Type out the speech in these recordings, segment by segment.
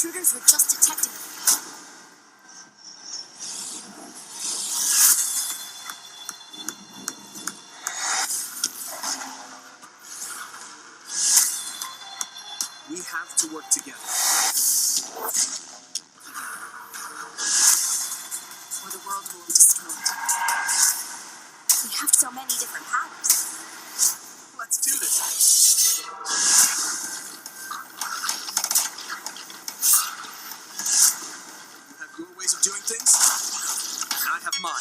intruders were just detected. We have to work together. Or the world will be destroyed. We have so many different powers. Let's do this. You have your ways of doing things, and I have mine.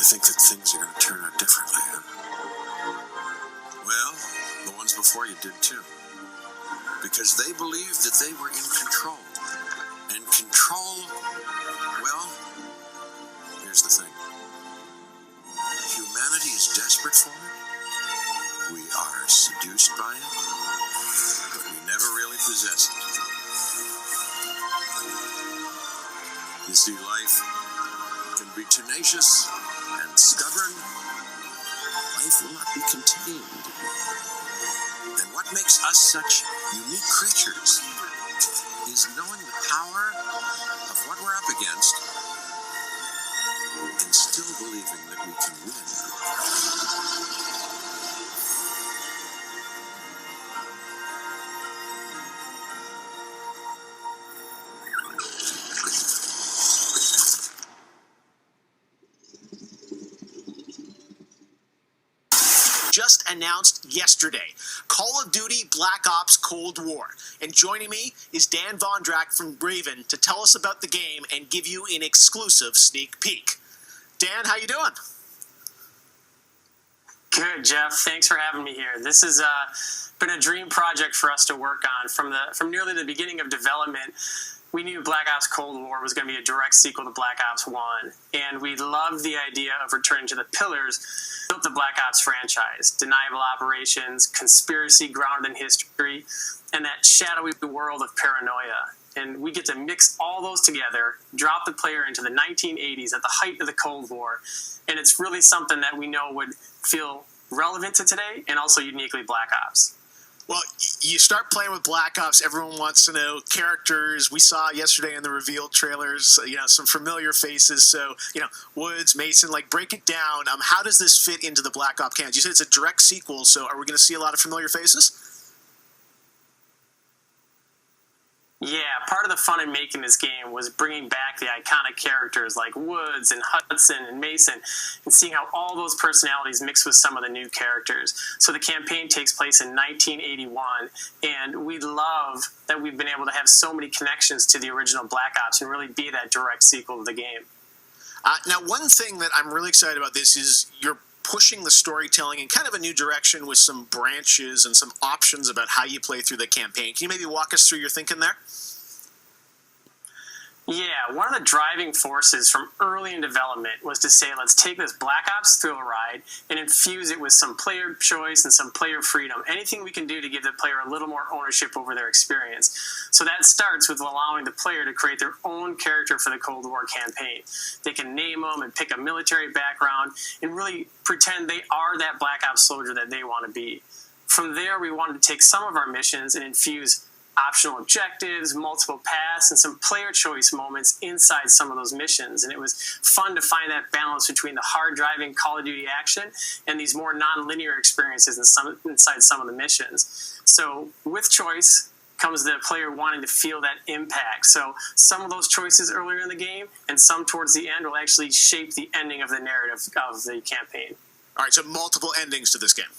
Think that things are going to turn out differently, huh? Well, the ones before you did too. Because they believed that they were in control. And control, well, here's the thing. Humanity is desperate for it. We are seduced by it. But we never really possess it. You see, life can be tenacious and stubborn. Life will not be contained. And what makes us such unique creatures is knowing the power of what we're up against and still believing that we can win. Just announced yesterday, Call of Duty Black Ops Cold War. And joining me is Dan Vondrak from Raven to tell us about the game and give you an exclusive sneak peek. Dan, how you doing? Good, Jeff. Thanks for having me here. This has been a dream project for us to work on. From nearly the beginning of development, we knew Black Ops Cold War was going to be a direct sequel to Black Ops 1, and we loved the idea of returning to the pillars built the Black Ops franchise: deniable operations, conspiracy grounded in history, and that shadowy world of paranoia. and we get to mix all those together, drop the player into the 1980s at the height of the Cold War, and it's really something that we know would feel relevant to today and also uniquely Black Ops. Well, you start playing with Black Ops, everyone wants to know characters. We saw yesterday in the reveal trailers, some familiar faces. So, Woods, Mason, break it down. How does this fit into the Black Ops canon? You said it's a direct sequel, so are we going to see a lot of familiar faces? Yeah, part of the fun in making this game was bringing back the iconic characters like Woods and Hudson and Mason and seeing how all those personalities mix with some of the new characters. So the campaign takes place in 1981, and we love that we've been able to have so many connections to the original Black Ops and really be that direct sequel to the game. Now, one thing that I'm really excited about this is you're pushing the storytelling in kind of a new direction with some branches and some options about how you play through the campaign. Can you maybe walk us through your thinking there? Yeah, one of the driving forces from early in development was to say, let's take this Black Ops thrill ride and infuse it with some player choice and some player freedom. Anything we can do to give the player a little more ownership over their experience. So that starts with allowing the player to create their own character for the Cold War campaign. They can name them and pick a military background and really pretend they are that Black Ops soldier that they want to be. From there, we wanted to take some of our missions and infuse optional objectives, multiple paths, and some player choice moments inside some of those missions. And it was fun to find that balance between the hard-driving Call of Duty action and these more non-linear experiences inside some of the missions. So with choice comes the player wanting to feel that impact. So some of those choices earlier in the game and some towards the end will actually shape the ending of the narrative of the campaign. All right, so multiple endings to this game.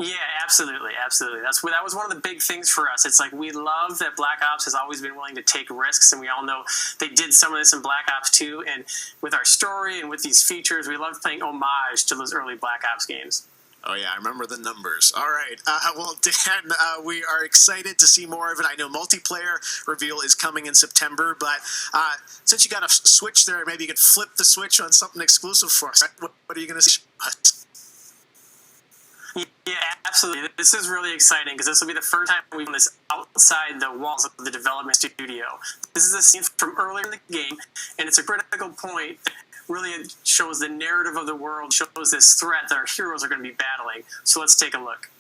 Yeah, absolutely. That was one of the big things for us. It's like we love that Black Ops has always been willing to take risks, and we all know they did some of this in Black Ops 2. And with our story and with these features, we love playing homage to those early Black Ops games. Oh, yeah, I remember the numbers. All right. Well, Dan, we are excited to see more of it. I know multiplayer reveal is coming in September, but since you got a Switch there, maybe you could flip the switch on something exclusive for us. What are you going to say? Yeah, absolutely. This is really exciting because this will be the first time we've done this outside the walls of the development studio. This is a scene from earlier in the game, and it's a critical point that really shows the narrative of the world, shows this threat that our heroes are going to be battling. So let's take a look.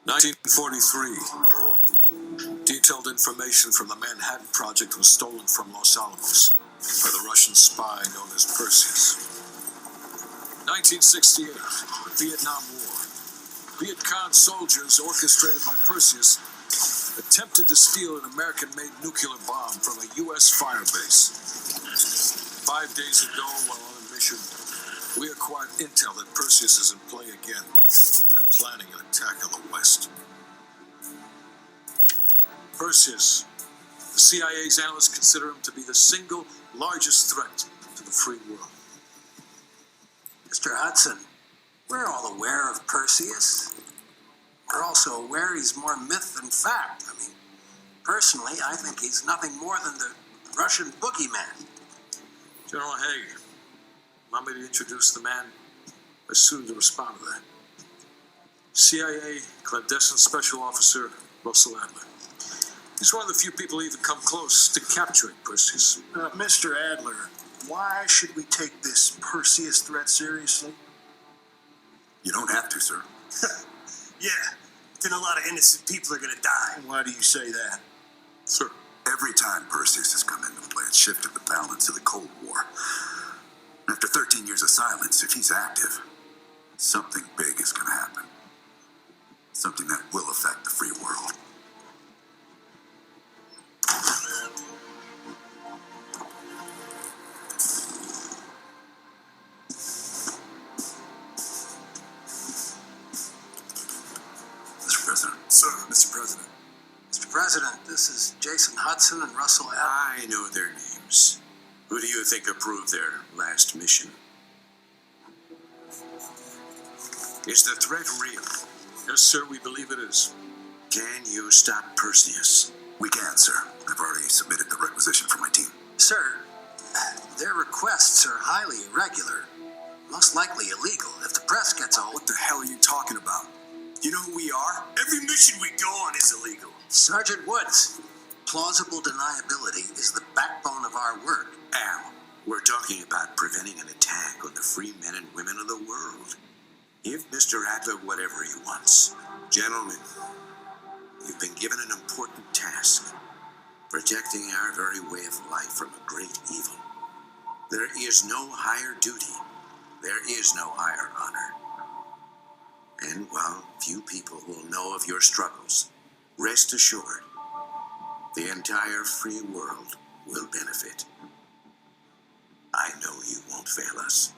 "1943. Detailed information from the Manhattan Project was stolen from Los Alamos by the Russian spy known as Perseus. 1968. Vietnam War. Viet Cong soldiers, orchestrated by Perseus, attempted to steal an American-made nuclear bomb from a U.S. firebase. 5 days ago, while on a mission, we acquired intel that Perseus is in play again and planning an attack on the West. Perseus, the CIA's analysts consider him to be the single largest threat to the free world." Mr. Hudson, we're all aware of Perseus. We're also aware he's more myth than fact. Personally, I think he's nothing more than the Russian boogeyman. General Haig, allow me to introduce the man as soon to respond to that. CIA clandestine special officer Russell Adler. He's one of the few people who even come close to capturing Perseus. Mr. Adler, why should we take this Perseus threat seriously? You don't have to, sir. Yeah, then a lot of innocent people are going to die. Why do you say that? Sir, Every time Perseus has come into play, it's shifted the balance of the Cold War. After 13 years of silence, if he's active, something big is going to happen. Something that will affect the free world. Mr. President. Sir, Mr. President. Mr. President, this is Jason Hudson and Russell Adler. I know their names. Who do you think approved their last mission? Is the threat real? Yes, sir, we believe it is. Can you stop Perseus? We can, sir. I've already submitted the requisition for my team. Sir, their requests are highly irregular. Most likely illegal if the press gets a hold. What the hell are you talking about? You know who we are? Every mission we go on is illegal. Sergeant Woods, plausible deniability is the backbone of our work. Al, we're talking about preventing an attack on the free men and women of the world. Give Mr. Adler whatever he wants. Gentlemen, you've been given an important task. Protecting our very way of life from a great evil. There is no higher duty. There is no higher honor. And while few people will know of your struggles, rest assured, the entire free world will benefit. I know you won't fail us.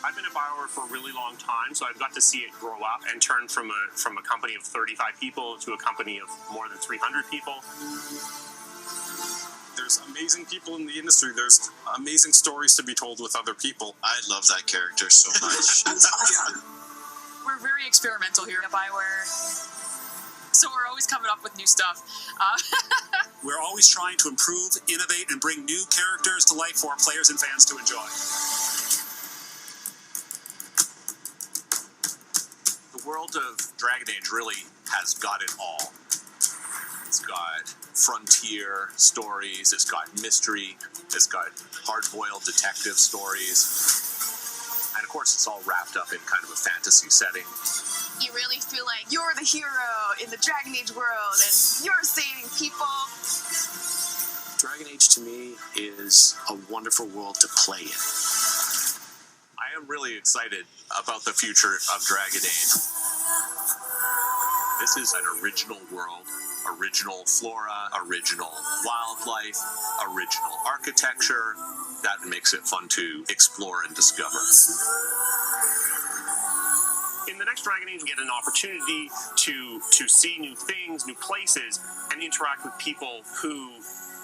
I've been at BioWare for a really long time, so I've got to see it grow up and turn from a company of 35 people to a company of more than 300 people. There's amazing people in the industry. There's amazing stories to be told with other people. I love that character so much. Yeah. We're very experimental here at BioWare, so we're always coming up with new stuff. We're always trying to improve, innovate, and bring new characters to life for our players and fans to enjoy. The world of Dragon Age really has got it all. It's got frontier stories, it's got mystery, it's got hard-boiled detective stories, and of course it's all wrapped up in kind of a fantasy setting. You really feel like you're the hero in the Dragon Age world and you're saving people. Dragon Age to me is a wonderful world to play in. I am really excited about the future of Dragon Age. This is an original world, original flora, original wildlife, original architecture. That makes it fun to explore and discover. In the next Dragon Age, we get an opportunity to see new things, new places, and interact with people who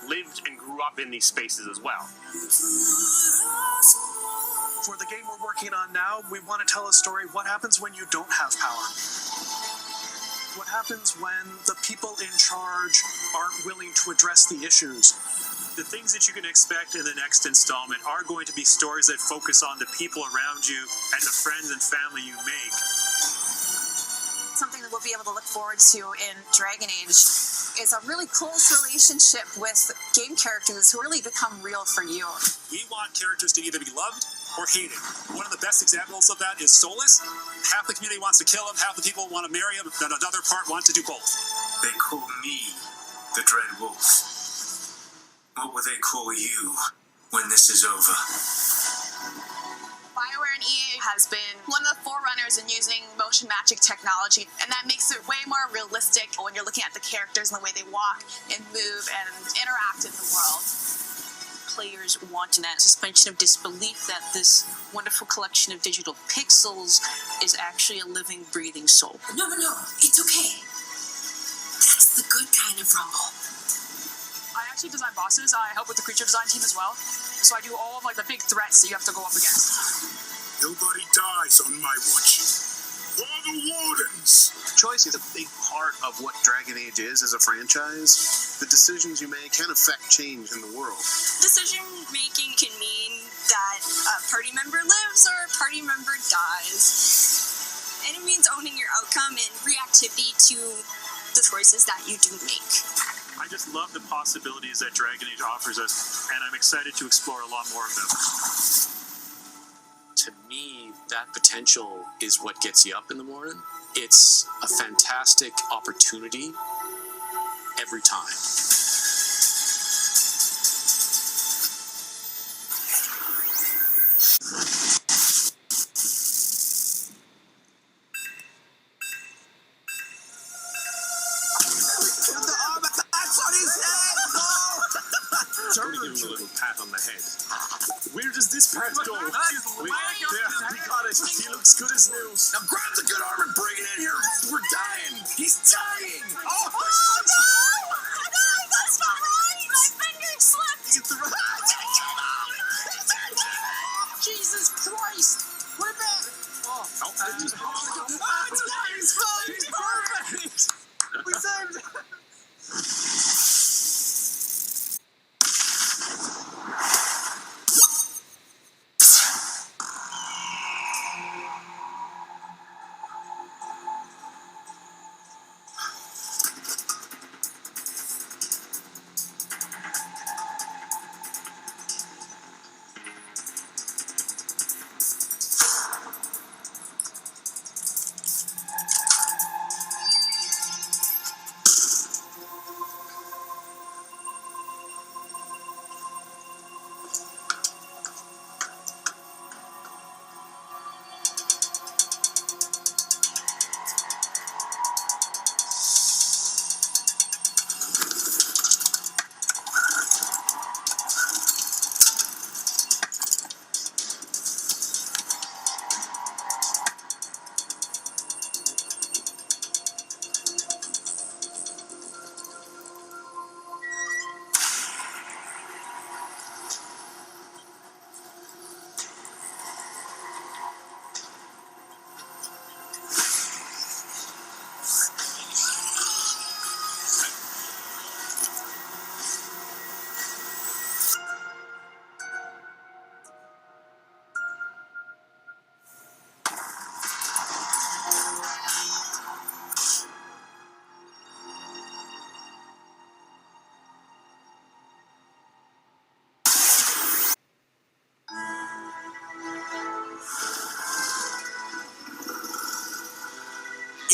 lived and grew up in these spaces as well. For the game we're working on now, we want to tell a story. What happens when you don't have power? What happens when the people in charge aren't willing to address the issues? The things that you can expect in the next installment are going to be stories that focus on the people around you and the friends and family you make. Something that we'll be able to look forward to in Dragon Age is a really close relationship with game characters who really become real for you. We want characters to either be loved or hated. One of the best examples of that is Solus. Half the community wants to kill him, half the people want to marry him, and another part want to do both. They call me the Dread Wolf. What will they call you when this is over? BioWare and EA has been one of the forerunners in using motion matching technology, and that makes it way more realistic when you're looking at the characters and the way they walk and move and interact in the world. Players want that suspension of disbelief that this wonderful collection of digital pixels is actually a living, breathing soul. No, it's okay. That's the good kind of rumble. I actually design bosses. I help with the creature design team as well. So I do all of the big threats that you have to go up against. Nobody dies on my watch. For the Wardens! Choice is a big part of what Dragon Age is as a franchise. The decisions you make can affect change in the world. Decision making can mean that a party member lives or a party member dies. And it means owning your outcome and reactivity to the choices that you do make. I just love the possibilities that Dragon Age offers us, and I'm excited to explore a lot more of them. To me, that potential is what gets you up in the morning. It's a fantastic opportunity every time. Give him a little pat on the head. Where does this path go? We got it. He looks good as new. Now grab the good arm and bring it in here. We're dying. He's dying. Oh no! That's not right! My finger slipped! Jesus Christ! What about? It's perfect! We saved it!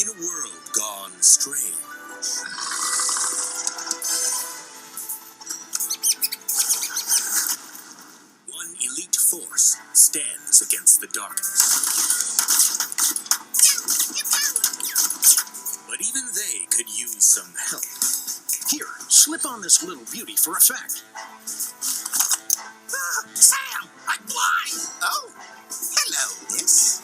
In a world gone strange, darkness. But even they could use some help. Here, slip on this little beauty for effect. Sam, I'm blind! Oh, hello, miss.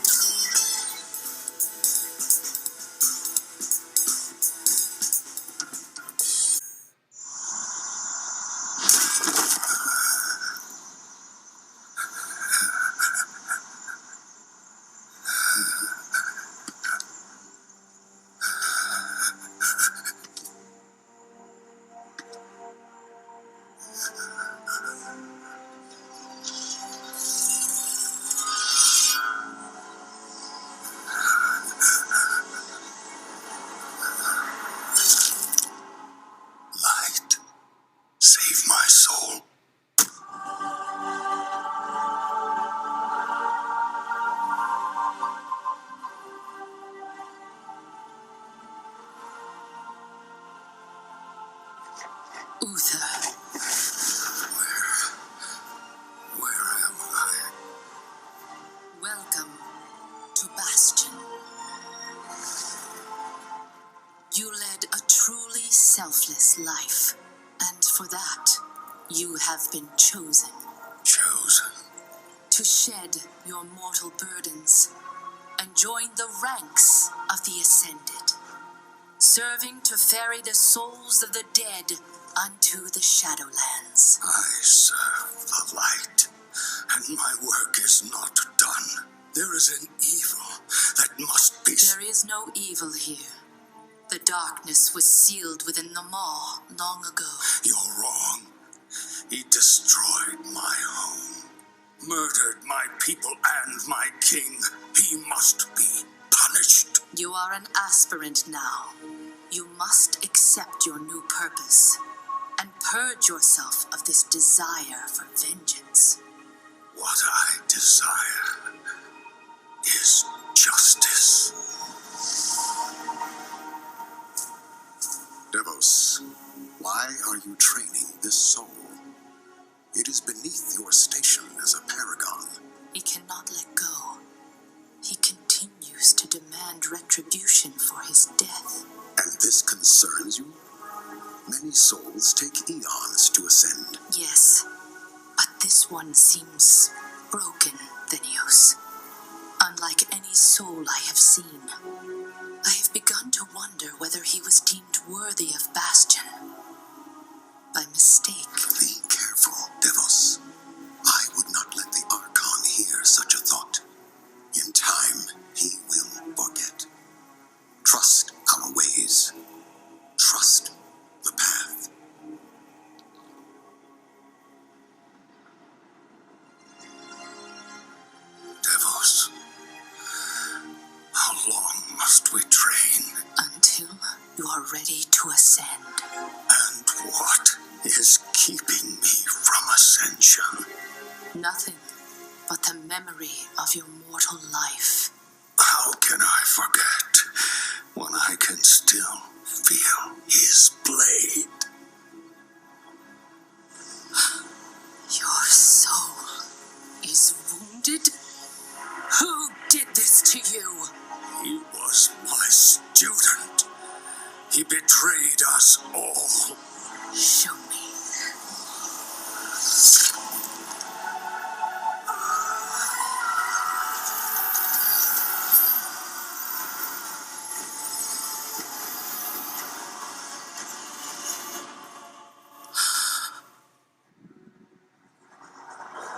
Save my soul. Uther. Where am I? Welcome to Bastion. You led a truly selfless life, and for that, you have been chosen. Chosen? To shed your mortal burdens and join the ranks of the Ascended, serving to ferry the souls of the dead unto the Shadowlands. I serve the light, and my work is not done. There is an evil that must be... There is no evil here. The darkness was sealed within the maw long ago. You're wrong. He destroyed my home, murdered my people and my king. He must be punished. You are an aspirant now. You must accept your new purpose and purge yourself of this desire for vengeance. What I desire is justice. Devos, why are you training this soul? It is beneath your station as a paragon. He cannot let go. He continues to demand retribution for his death. And this concerns you? Many souls take eons to ascend. Yes, but this one seems broken, Thenios. Unlike any soul I have seen. I have begun to wonder whether he was deemed worthy of Bastion. By mistake. Be careful, Devos. I would not let the Archon hear such a thought. In time, he will forget. Trust our ways. Trust the path. Devos, how long must we train? Until you are ready to ascend. And what is keeping me from ascension? Nothing but the memory of your mortal life. How can I forget when I can still feel his blade? Your soul is wounded? Who did this to you? He was my student. He betrayed us all. Show me.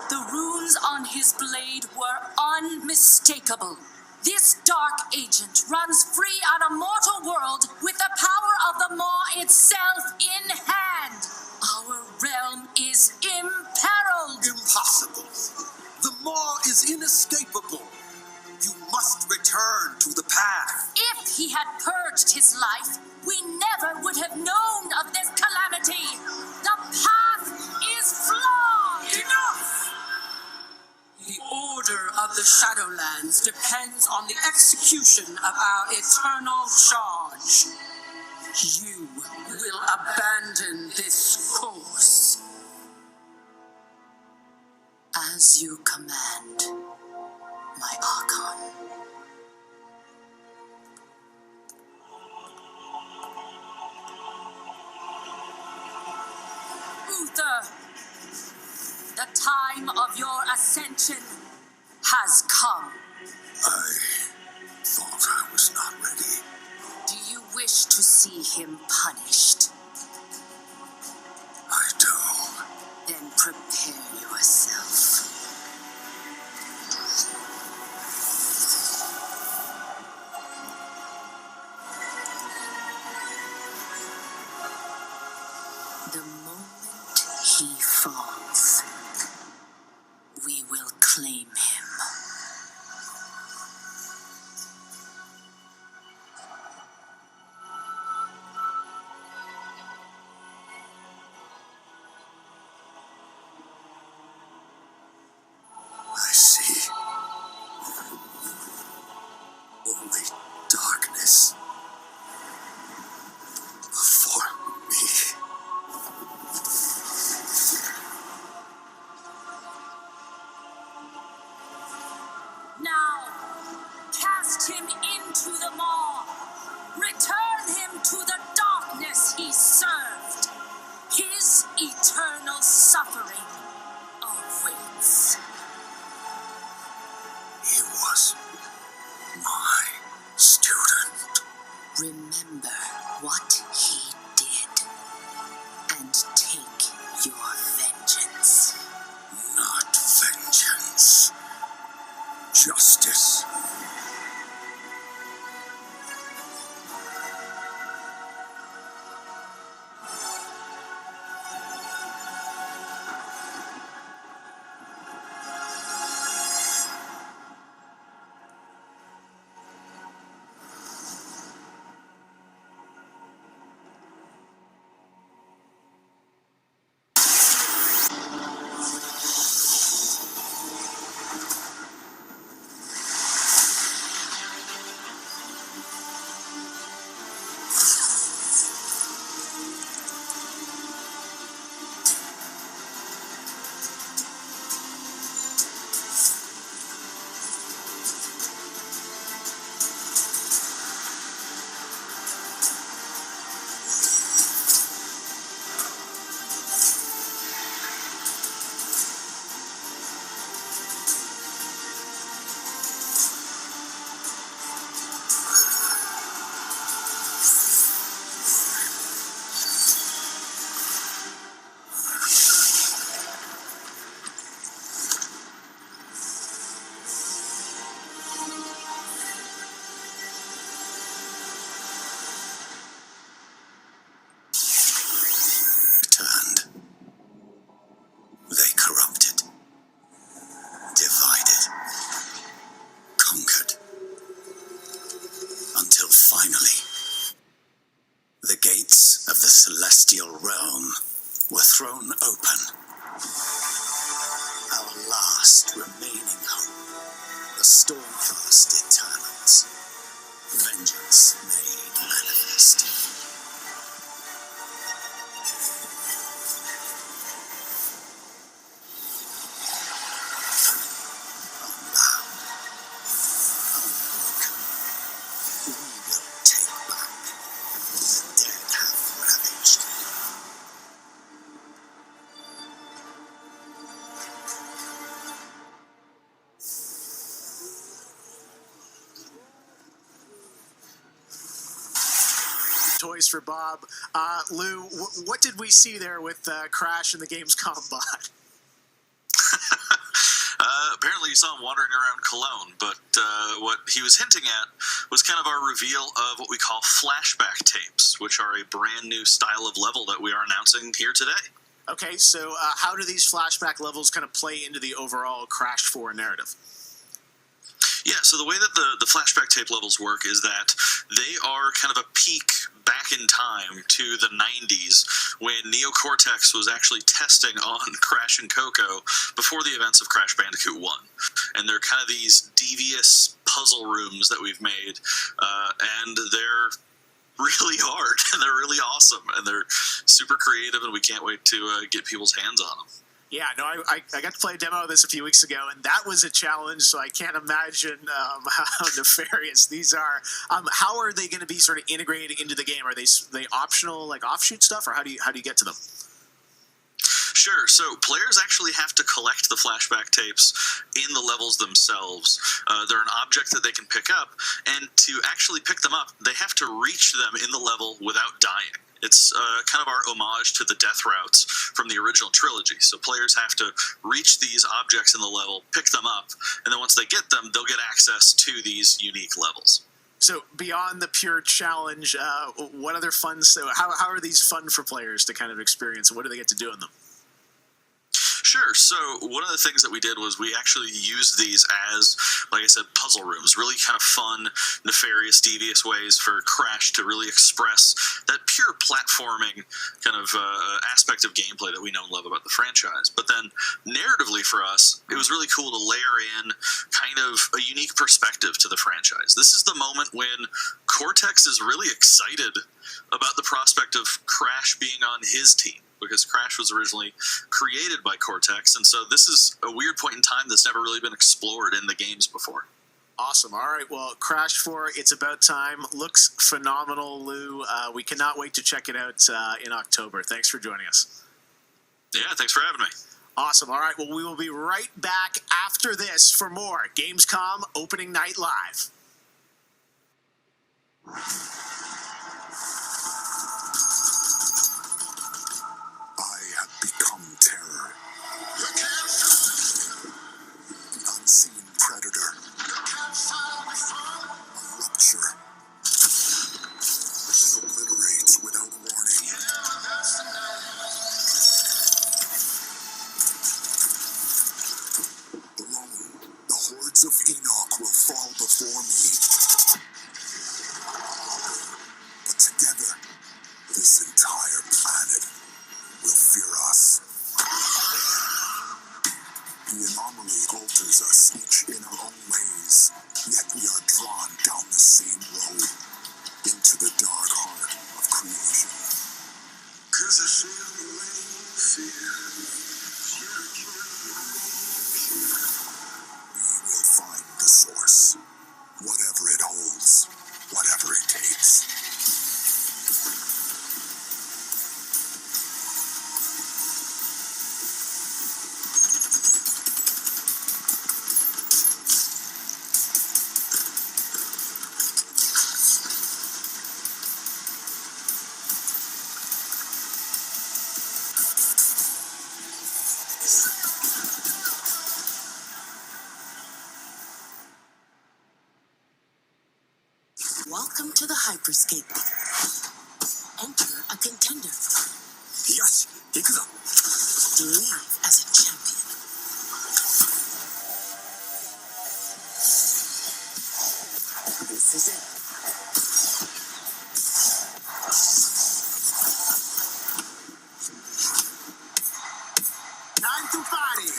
The runes on his blade were unmistakable. This dark agent runs free on a mortal world with the power of the Maw itself in hand. Our realm is imperiled. Impossible. The Maw is inescapable. You must return to the path. If he had purged his life, we never would have known of this calamity. The path is flawed. Enough! The order of the Shadowlands depends on the execution of our eternal charge. You will abandon this course. As you command. my Archon. Uther, the time of your ascension has come. I thought I was not ready. Do you wish to see him punished? I do. Then prepare yourself. The moment he falls, we will claim him. I see. Only darkness before me. Now, cast him into the maw. Return him to the darkness he served. His eternal suffering awaits. He was my student. Remember what he did, and take your vengeance. Not vengeance. Justice. Celestial realm were thrown open. Our last remaining hope, the Stormcast Eternals. Vengeance made manifest. Unbound, unbroken, we will take back what the dead have ravaged. Toys for Bob. Lou, what did we see there with Crash and the Gamescom bot? Apparently you saw him wandering around Cologne, but what he was hinting at was kind of our reveal of what we call flashback tapes, which are a brand new style of level that we are announcing here today. Okay, so how do these flashback levels kind of play into the overall Crash 4 narrative? Yeah, so the way that the flashback tape levels work is that they are kind of a peek back in time to the 90s when Neocortex was actually testing on Crash and Coco before the events of Crash Bandicoot 1. And they're kind of these devious puzzle rooms that we've made, and they're really hard, and they're really awesome, and they're super creative, and we can't wait to get people's hands on them. Yeah, no, I got to play a demo of this a few weeks ago, and that was a challenge, so I can't imagine how nefarious these are. How are they going to be sort of integrated into the game? Are they optional, like offshoot stuff, or how do you get to them? Sure. So players actually have to collect the flashback tapes in the levels themselves. They're an object that they can pick up, and to actually pick them up, they have to reach them in the level without dying. It's kind of our homage to the death routes from the original trilogy. So players have to reach these objects in the level, pick them up, and then once they get them, they'll get access to these unique levels. So beyond the pure challenge, what other fun? So how are these fun for players to kind of experience, and what do they get to do in them? Sure. So one of the things that we did was we actually used these as, like I said, puzzle rooms, really kind of fun, nefarious, devious ways for Crash to really express that pure platforming kind of aspect of gameplay that we know and love about the franchise. But then narratively for us, it was really cool to layer in kind of a unique perspective to the franchise. This is the moment when Cortex is really excited about the prospect of Crash being on his team, because Crash was originally created by Cortex, and so this is a weird point in time that's never really been explored in the games before. Awesome. All right, well, Crash 4, It's About Time, looks phenomenal, Lou. We cannot wait to check it out in October. Thanks for joining us. Yeah, thanks for having me. Awesome. All right, well, we will be right back after this for more Gamescom Opening Night Live. Become terror. The unseen predator. A rupture that obliterates without warning. Alone, the hordes of Enoch will fall before me. But together, this entire planet will fear us. The anomaly alters us, each in our own ways, yet we are drawn down the same road, into the dark heart of creation. 'Cause I feel the way you feel. We will find the source, whatever it holds, whatever it takes. Welcome to the Hyperscape. Enter a contender. Yes, Ikuzo. Leave as a champion. This is it. Time to party!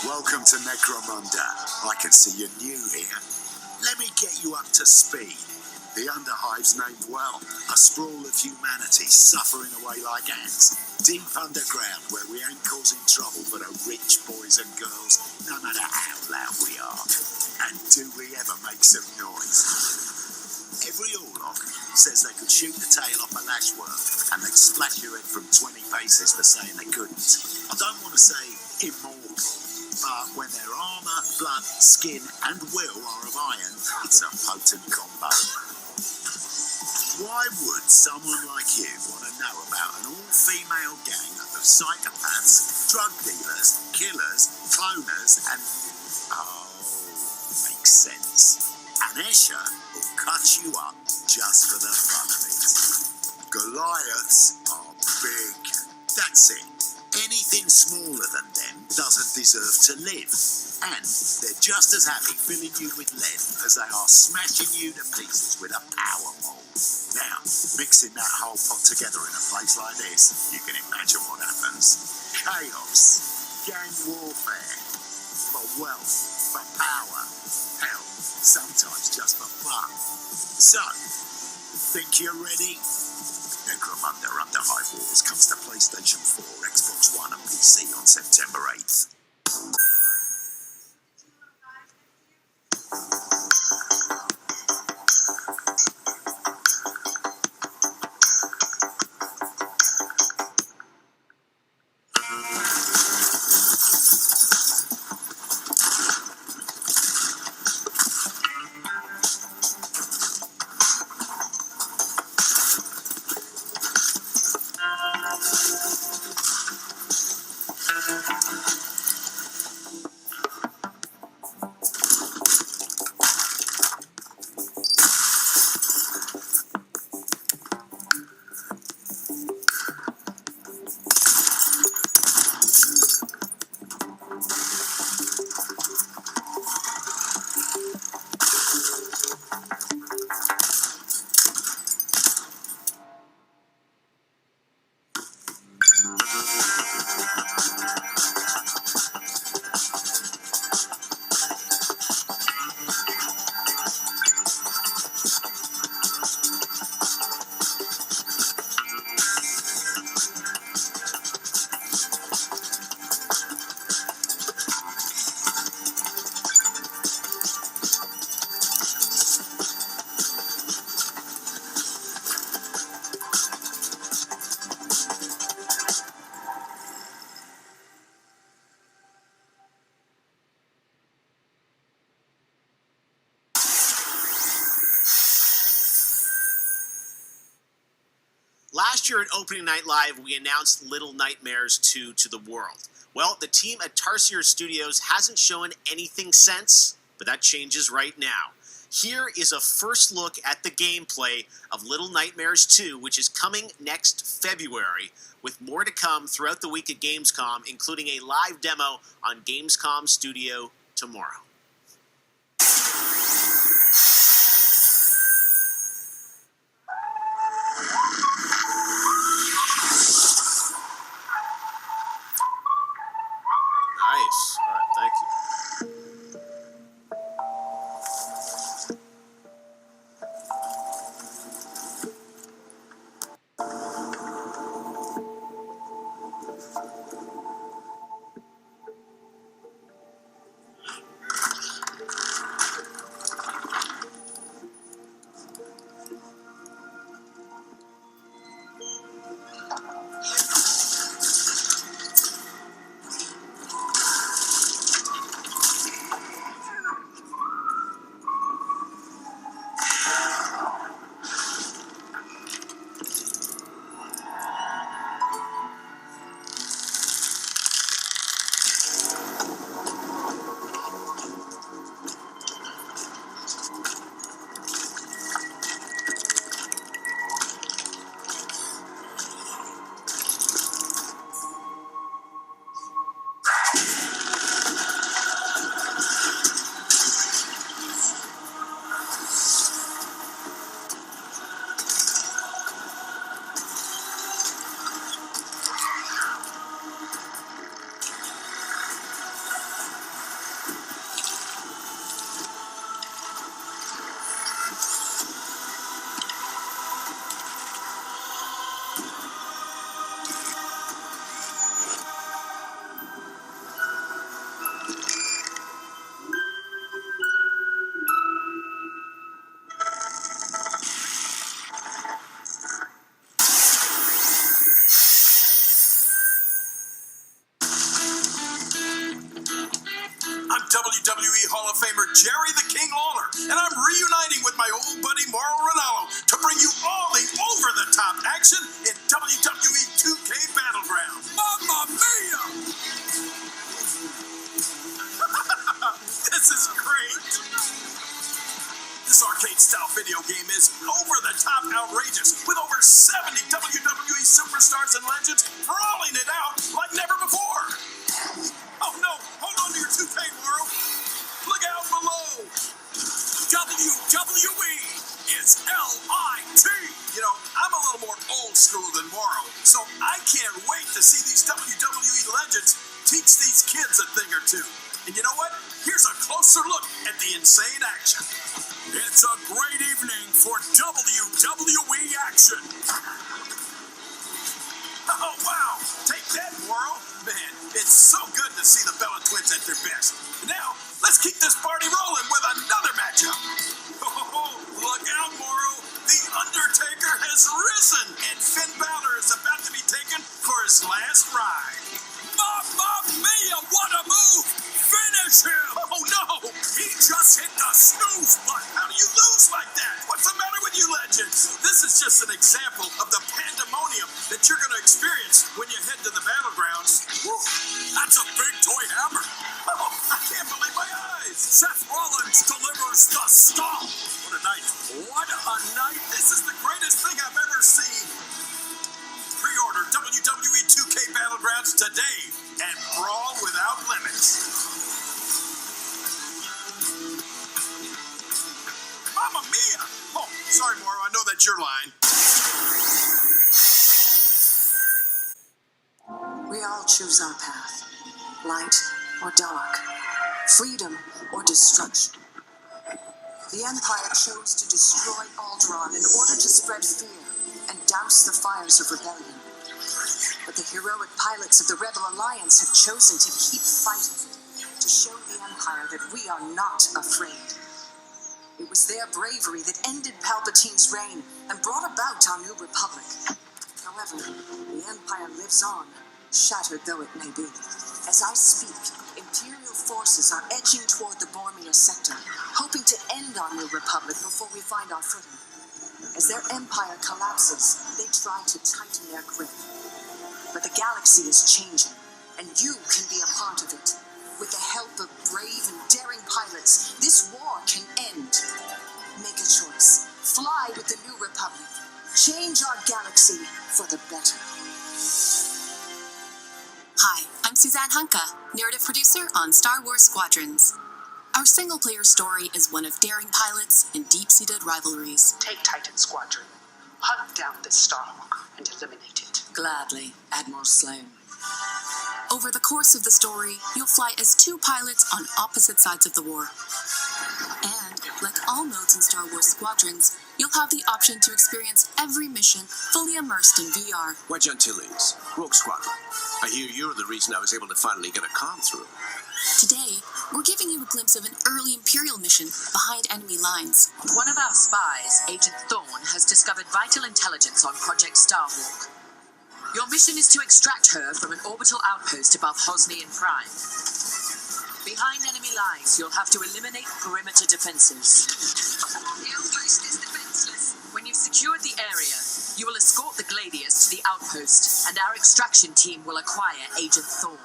Welcome to Necromunda. I can see you're new here. Let me get you up to speed. The Underhive's named well. A sprawl of humanity suffering away like ants. Deep underground where we ain't causing trouble for the rich boys and girls, no matter how loud we are. And do we ever make some noise? Every Orlok says they could shoot the tail off a lashworm and they'd splash your head from 20 paces for saying they couldn't. I don't want to say immortal, but when their armour, blood, skin and will are of iron, it's a potent combo. Why would someone like you want to know about an all-female gang of psychopaths, drug dealers, killers, cloners and... oh, makes sense. An Ganesha will cut you up just for the fun of it. Goliaths are big. That's it. Anything smaller than them doesn't deserve to live. And they're just as happy filling you with lead as they are smashing you to pieces with a power maul. Now, mixing that whole pot together in a place like this, you can imagine what happens. Chaos, gang warfare, for wealth, for power, hell, sometimes just for fun. So, think you're ready? Necromunda Underhive Wars comes to PlayStation 4, Xbox One and PC on September 8th. Last year at Opening Night Live, we announced Little Nightmares 2 to the world. Well, the team at Tarsier Studios hasn't shown anything since, but that changes right now. Here is a first look at the gameplay of Little Nightmares 2, which is coming next February, with more to come throughout the week at Gamescom, including a live demo on Gamescom Studio tomorrow. Nice. All right, thank you. This arcade-style video game is over-the-top outrageous, with over 70 WWE superstars and legends brawling it out like never before. Oh no, hold on to your toupee, Morrow. Look out below. WWE is LIT. You know, I'm a little more old school than Morrow, so I can't wait to see these WWE legends teach these kids a thing or two. And you know what? Here's a closer look at the insane action. It's a great evening for WWE action. Oh, wow. Take that, Morrow. Man, it's so good to see the Bella Twins at their best. And now, let's keep this party rolling with another matchup. Oh, look out, Morrow. The Undertaker has risen, and Finn Balor is about to be taken for his last ride. Mamma mia, what a move! Finish him! Oh no! He just hit the snooze button! How do you lose like that? What's the matter with you legends? This is just an example of the pandemonium that you're going to experience when you head to the battlegrounds. Woo. That's a big toy hammer! Oh, I can't believe my eyes! Seth Rollins delivers the stomp! What a night! What a night! This is the greatest thing I've ever seen! Pre-order WWE 2K Battlegrounds today and brawl without limits. Mamma mia! Oh, sorry, Morrow. I know that's your line. We all choose our path, light or dark, freedom or destruction. The Empire chose to destroy Alderaan in order to spread fear and douse the fires of rebellion. But the heroic pilots of the Rebel Alliance have chosen to keep fighting, to show the Empire that we are not afraid. It was their bravery that ended Palpatine's reign and brought about our new republic. However, the Empire lives on, shattered though it may be. As I speak, Imperial forces are edging toward the Bormir sector, hoping to end our new republic before we find our footing. As their empire collapses, they try to tighten their grip. But the galaxy is changing, and you can be a part of it. With the help of brave and daring pilots, this war can end. Make a choice. Fly with the new republic. Change our galaxy for the better. Hi, I'm Suzanne Hunka, narrative producer on Star Wars Squadrons. Our single-player story is one of daring pilots and deep-seated rivalries. Take Titan Squadron. Hunt down this Starhawk and eliminate it. Gladly, Admiral Sloane. Over the course of the story, you'll fly as two pilots on opposite sides of the war. And, like all modes in Star Wars Squadrons, you'll have the option to experience every mission fully immersed in VR. Wedge Antilles, Rogue Squadron. I hear you're the reason I was able to finally get a comm through. Today, we're giving you a glimpse of an early Imperial mission behind enemy lines. One of our spies, Agent Thorne, has discovered vital intelligence on Project Starwalk. Your mission is to extract her from an orbital outpost above Hosnian Prime. Behind enemy lines, you'll have to eliminate perimeter defenses. The outpost is defenseless. When you've secured the area, you will escort the Gladius to the outpost, and our extraction team will acquire Agent Thorne.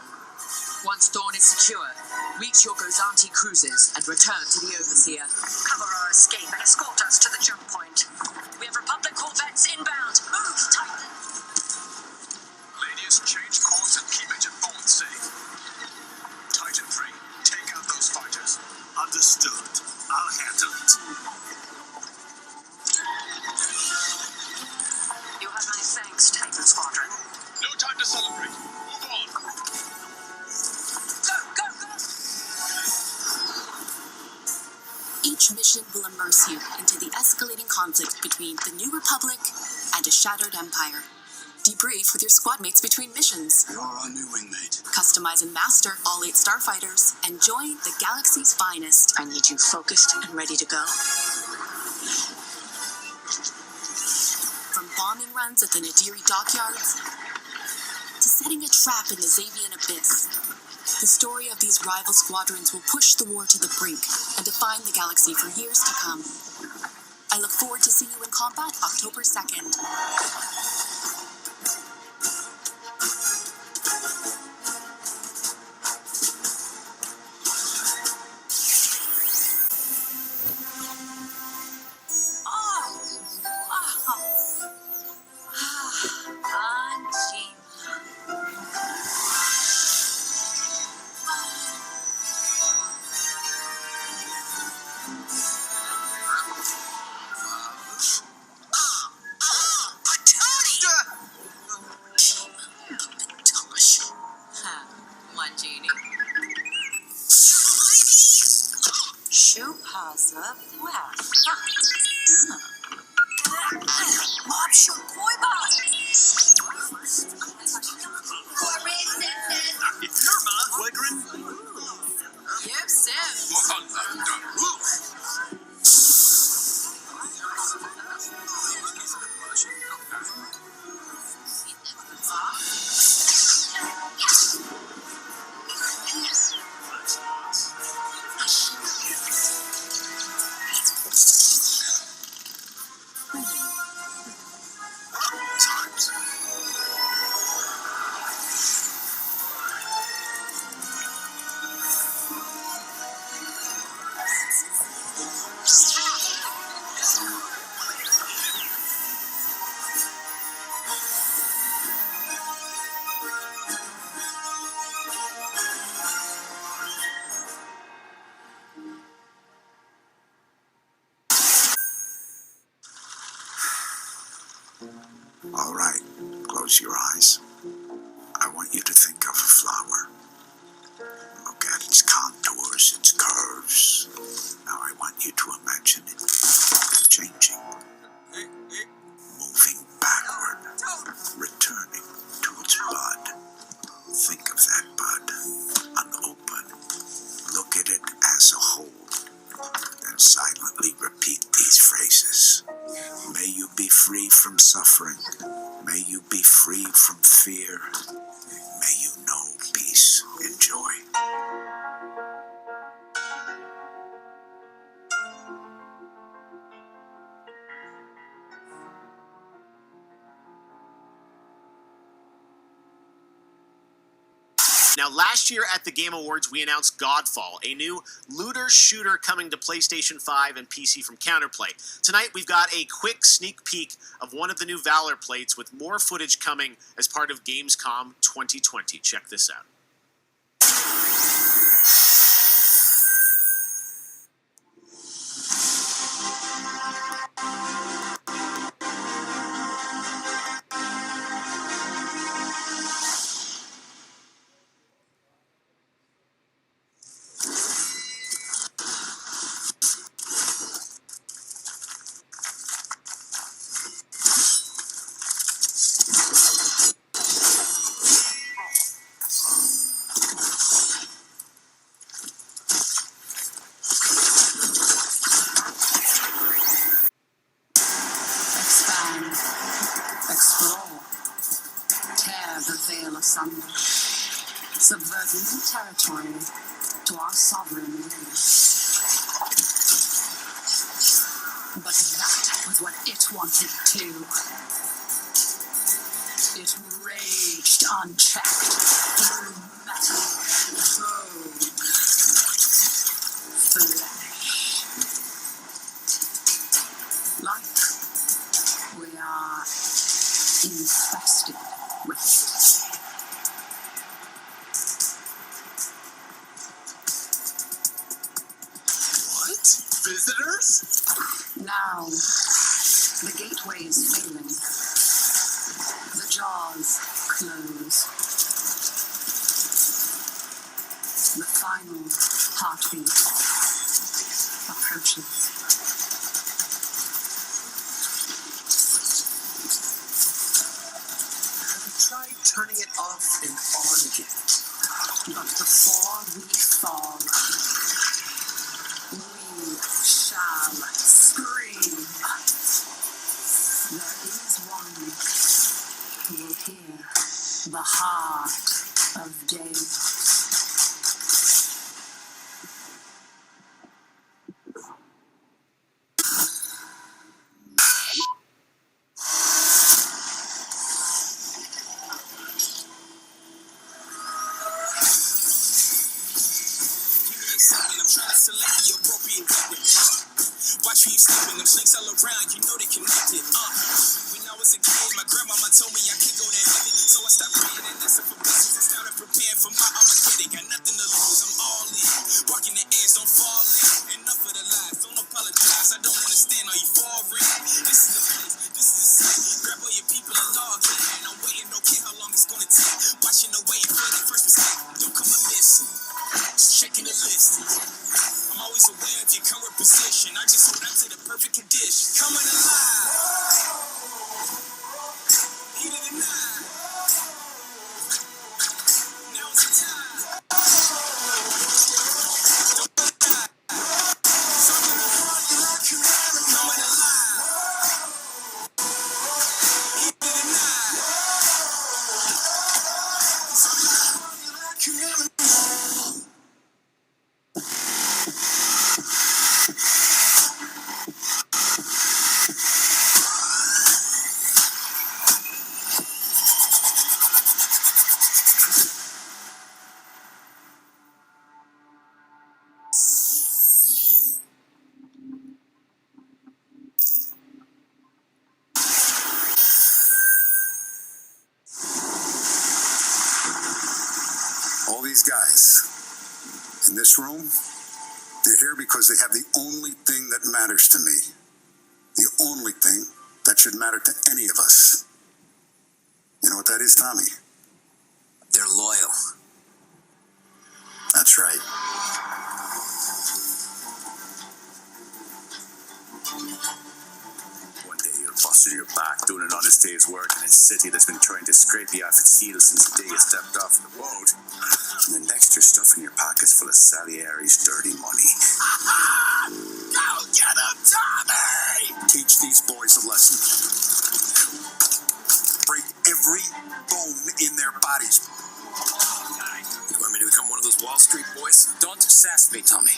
Once Thorne is secure, reach your Gozanti cruisers and return to the Overseer. Cover our escape and escort us to the jump point. We have Republic corvettes inbound. Move, Titan! Gladius, change course and keep Agent Thorne safe. Titan 3, take out those fighters. Understood. I'll handle it. You have my thanks, Titan Squadron. No time to celebrate. Move on. Each mission will immerse you into the escalating conflict between the New Republic and a shattered empire. Debrief with your squad mates between missions. You're our new wingmate. Customize and master all 8 starfighters and join the galaxy's finest. I need you focused and ready to go. From bombing runs at the Nadiri dockyards to setting a trap in the Zavian abyss, the story of these rival squadrons will push the war to the brink and define the galaxy for years to come. I look forward to seeing you in combat October 2nd. Well, Mob show Koiba! Norma, Wegrin. Yep, Sim. All right, close your eyes. I want you to think of a flower. Look at its contours, its curves. Now I want you to imagine it changing, moving backward, returning to its bud. Think of that bud, unopened. Look at it as a whole, and silently repeat these phrases. May you be free from suffering. May you be free from fear. May you know peace and joy. Now, last year at the Game Awards, we announced Godfall, a new looter shooter coming to PlayStation 5 and PC from Counterplay. Tonight, we've got a quick sneak peek of one of the new Valor plates with more footage coming as part of Gamescom 2020. Check this out. Subvert new territory to our sovereign will. But that was what it wanted too. It raged unchecked through metal, bone, flesh. Like we are infested with it. Visitors? Now, the gateway is failing. The jaws close. The final heartbeat approaches. Have you tried turning it off and on again? But before we fall, shall scream. There is one who will hear the heart of Deimos. Watch you sleeping, them snakes all around, you know they connected. When I was a kid, my grandmama told me I could go to heaven, so I stopped praying and asking for blessings and started preparing for my Armageddon. Got nothing to lose, I'm all in. Walking the edge, don't fall in. Enough of the lies, don't apologize. I don't understand, are you foreign? This is the place, this is the site. Grab all your people and log in. And I'm waiting, don't care how long it's gonna take. Watching the way for that first mistake. Don't come amiss. Checking the list. I'm always aware of your current position. I just hold on to the perfect condition. Coming alive. Heat of the night. Now's the time. Coming alive. Heat of the night. All these guys in this room, they're here because they have the only thing that matters to me. The only thing that should matter to any of us. You know what that is, Tommy? They're loyal. That's right. One day you're busting your back doing an honest day's work in a city that's been trying to scrape you off its heels since the day you stepped off the boat. And the next you're stuffing your pockets full of Salieri's dirty money. Go get him, Tommy! Teach these boys a lesson. Break every bone in their bodies. You want me to become one of those Wall Street boys? Don't sass me, Tommy.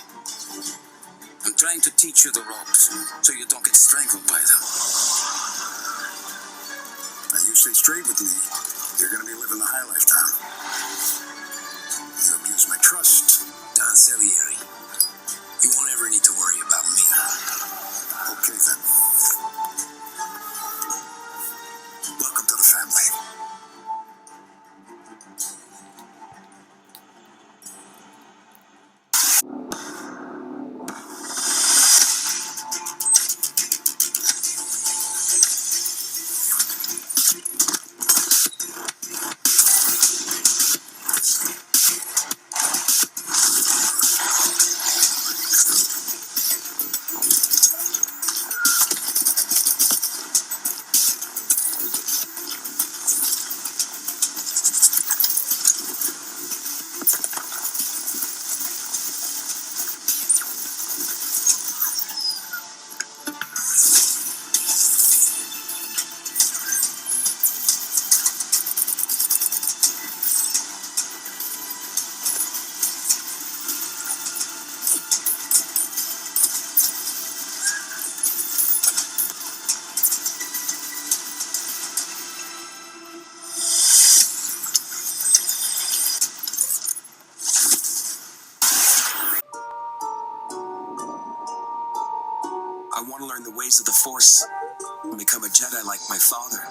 I'm trying to teach you the ropes so you don't get strangled by them. Now you stay straight with me, you're going to be living the high life, Tom. You abuse my trust. Don Salieri, you won't ever need to worry about me. Okay, then. Welcome to the family. I want to learn the ways of the Force and become a Jedi like my father.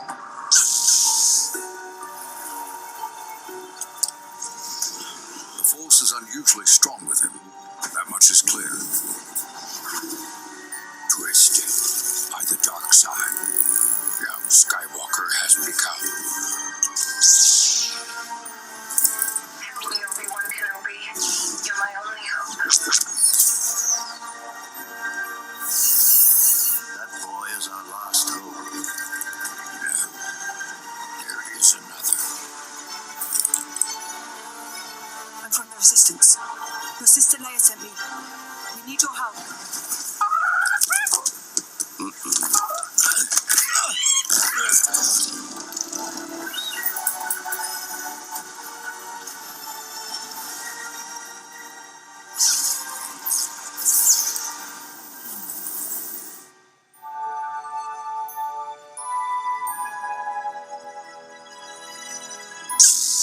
The Force is unusually strong with him. That much is clear. Twisted by the dark side, young Skywalker has become. Obi-Wan Kenobi, you're my only hope. That boy is our last hope. No, there is another. I'm from the Resistance. Your sister Leia sent me. We need your help.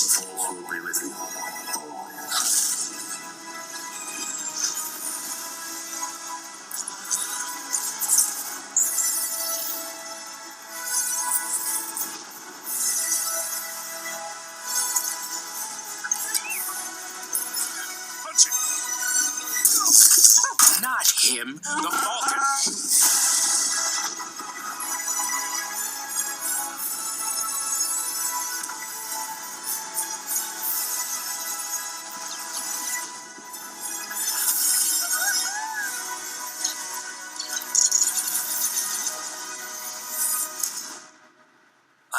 The Force will be with you always. Not him, the Falcon.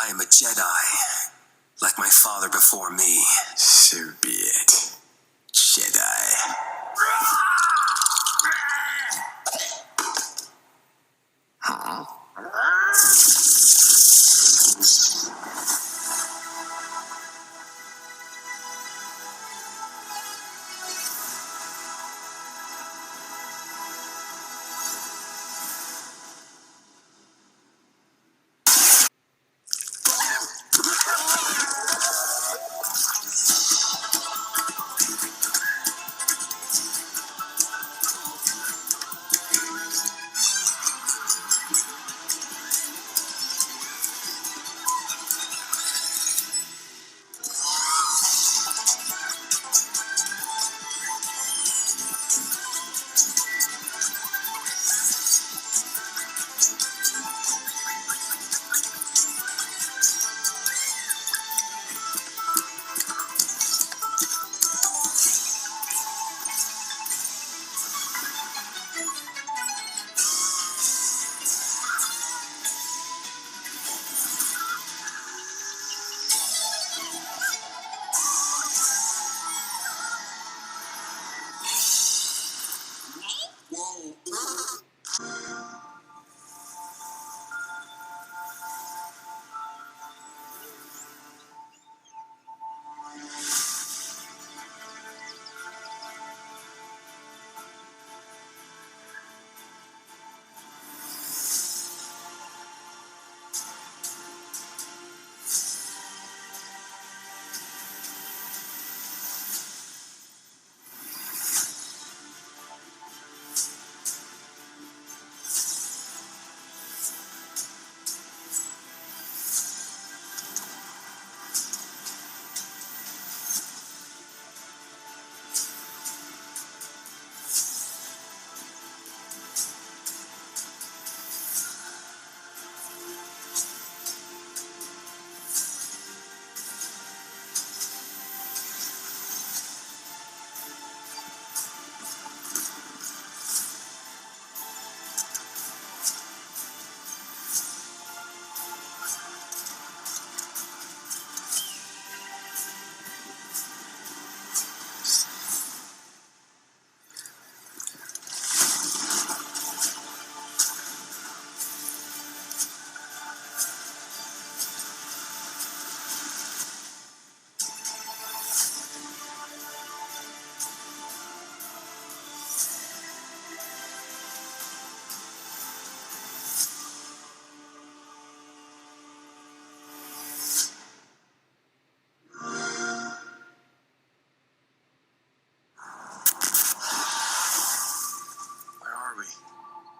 I am a Jedi, like my father before me. So be it, Jedi. Huh?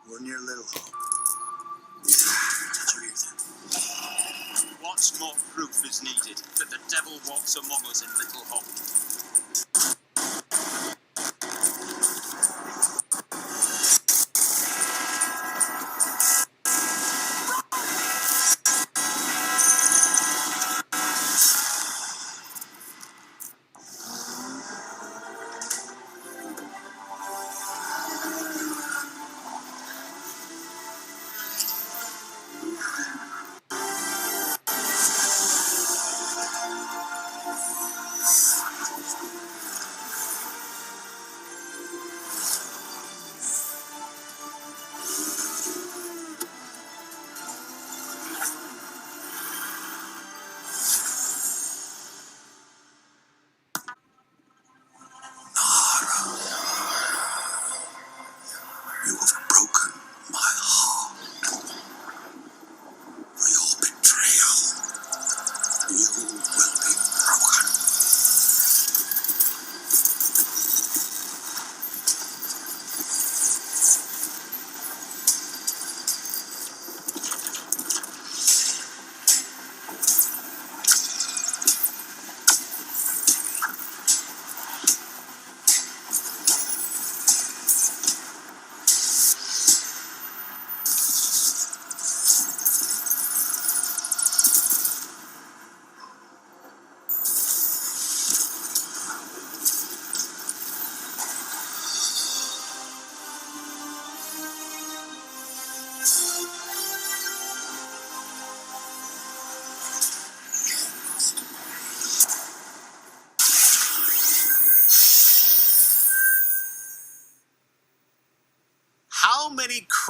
We're near Little Hope. Did you hear that? What more proof is needed that the devil walks among us in Little Hope?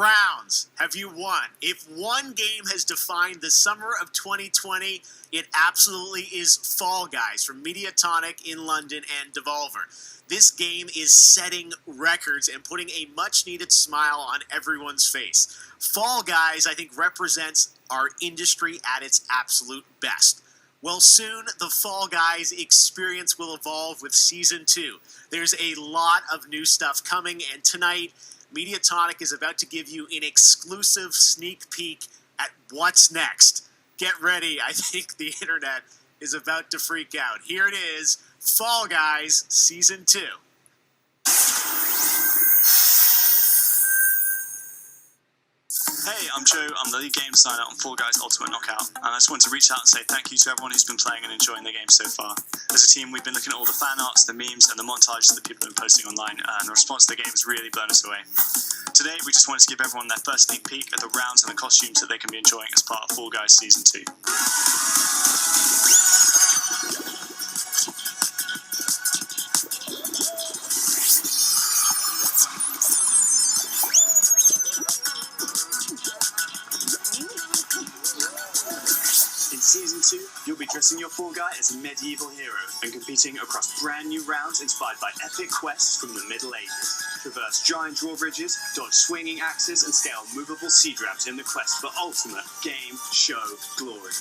crowns have you won? If one game has defined the summer of 2020, it absolutely is Fall Guys from Mediatonic in London and Devolver. This game is setting records and putting a much-needed smile on everyone's face. Fall Guys, I think, represents our industry at its absolute best. Well, soon, the Fall Guys experience will evolve with Season 2. There's a lot of new stuff coming, and tonight, Mediatonic is about to give you an exclusive sneak peek at what's next. Get ready, I think the internet is about to freak out. Here it is, Fall Guys Season 2. Hey, I'm Joe. I'm the lead game designer on Fall Guys Ultimate Knockout, and I just wanted to reach out and say thank you to everyone who's been playing and enjoying the game so far. As a team, we've been looking at all the fan arts, the memes, and the montages that people have been posting online, and the response to the game has really blown us away. Today, we just wanted to give everyone their first sneak peek at the rounds and the costumes that they can be enjoying as part of Fall Guys Season 2. Season 2, you'll be dressing your Fall Guy as a medieval hero and competing across brand new rounds inspired by epic quests from the Middle Ages. Traverse giant drawbridges, dodge swinging axes, and scale movable siege ramps in the quest for ultimate game show glory.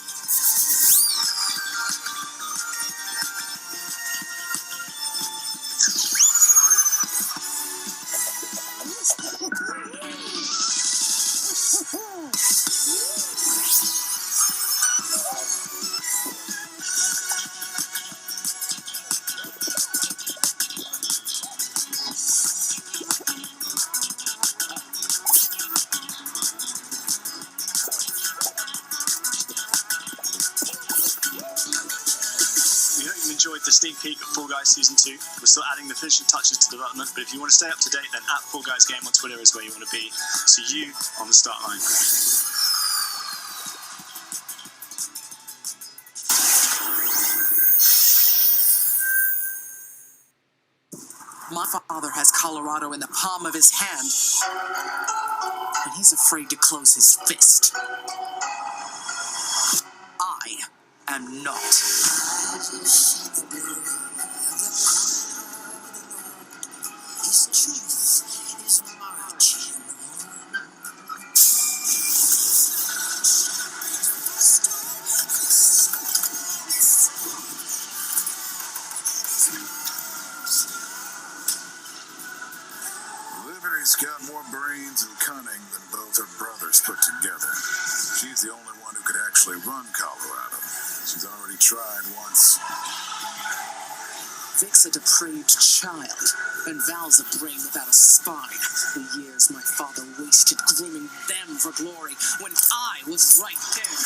Enjoyed the sneak peek of Fall Guys Season 2. We're still adding the finishing touches to development, but if you want to stay up to date, then at Fall Guys Game on Twitter is where you want to be. See you on the start line. My father has Colorado in the palm of his hand, and he's afraid to close his fist. I am not. His truth is marching. Liberty's got more brains and cunning than both her brothers put together. She's the only one who could actually run Colorado. She's already tried once. Vic's a depraved child, and Val's a brain without a spine. The years my father wasted grooming them for glory, when I was right there.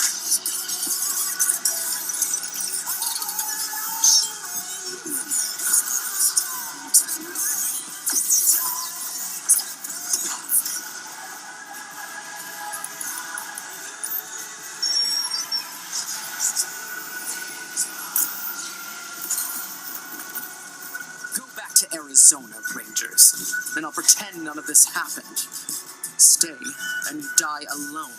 Arizona, Rangers, and I'll pretend none of this happened. Stay, and you die alone.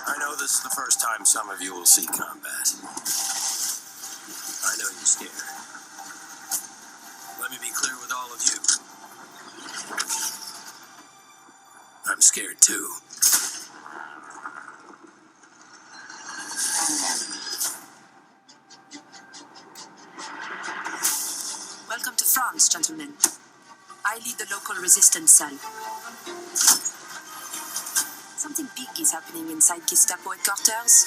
I know this is the first time some of you will see combat. I know you're scared. Let me be clear with all of you. I'm scared too. Welcome to France, gentlemen. I lead the local resistance cell. Something big is happening inside Gestapo headquarters,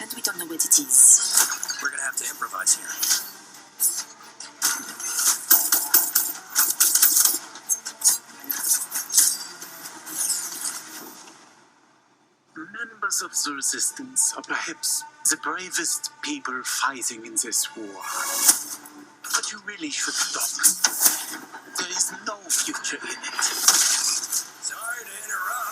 and we don't know what it is. We're gonna have to improvise here. Members of the resistance are perhaps the bravest people fighting in this war. But you really should stop. There is no future in it. Sorry to interrupt.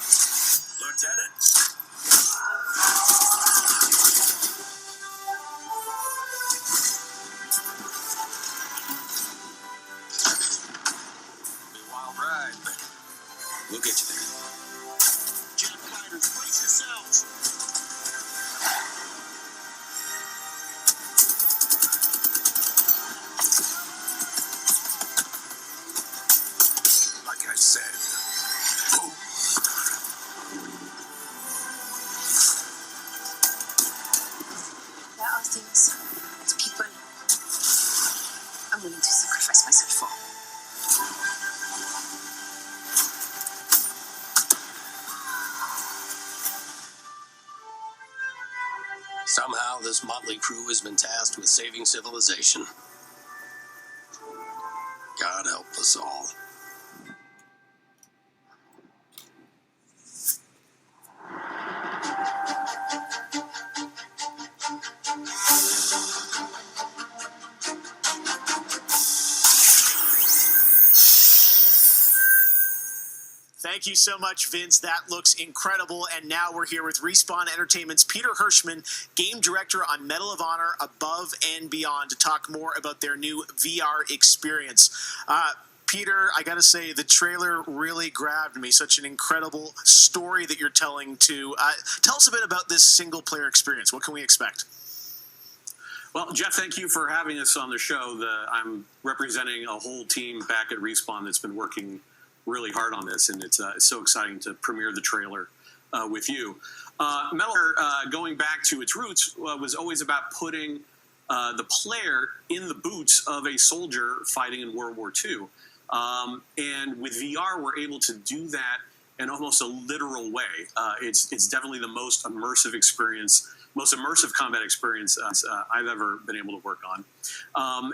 Somehow, this motley crew has been tasked with saving civilization. God help us all. Thank you so much, Vince. That looks incredible. And now we're here with Respawn Entertainment's Peter Hirschman, Game Director on Medal of Honor Above and Beyond, to talk more about their new VR experience. Peter, I got to say, the trailer really grabbed me. Such an incredible story that you're telling to. Tell us a bit about this single-player experience. What can we expect? Well, Jeff, thank you for having us on the show. I'm representing a whole team back at Respawn that's been working really hard on this, and it's so exciting to premiere the trailer with you. Metal, going back to its roots, was always about putting the player in the boots of a soldier fighting in World War II. And with VR, we're able to do that in almost a literal way. It's definitely the most immersive combat experience I've ever been able to work on.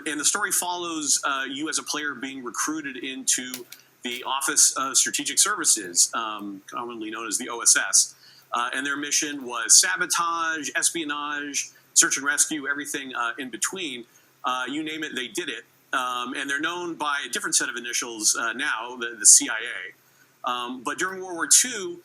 And the story follows you as a player being recruited into the Office of Strategic Services, commonly known as the OSS. And their mission was sabotage, espionage, search and rescue, everything in between. You name it, they did it. And they're known by a different set of initials now, the CIA. But during World War II,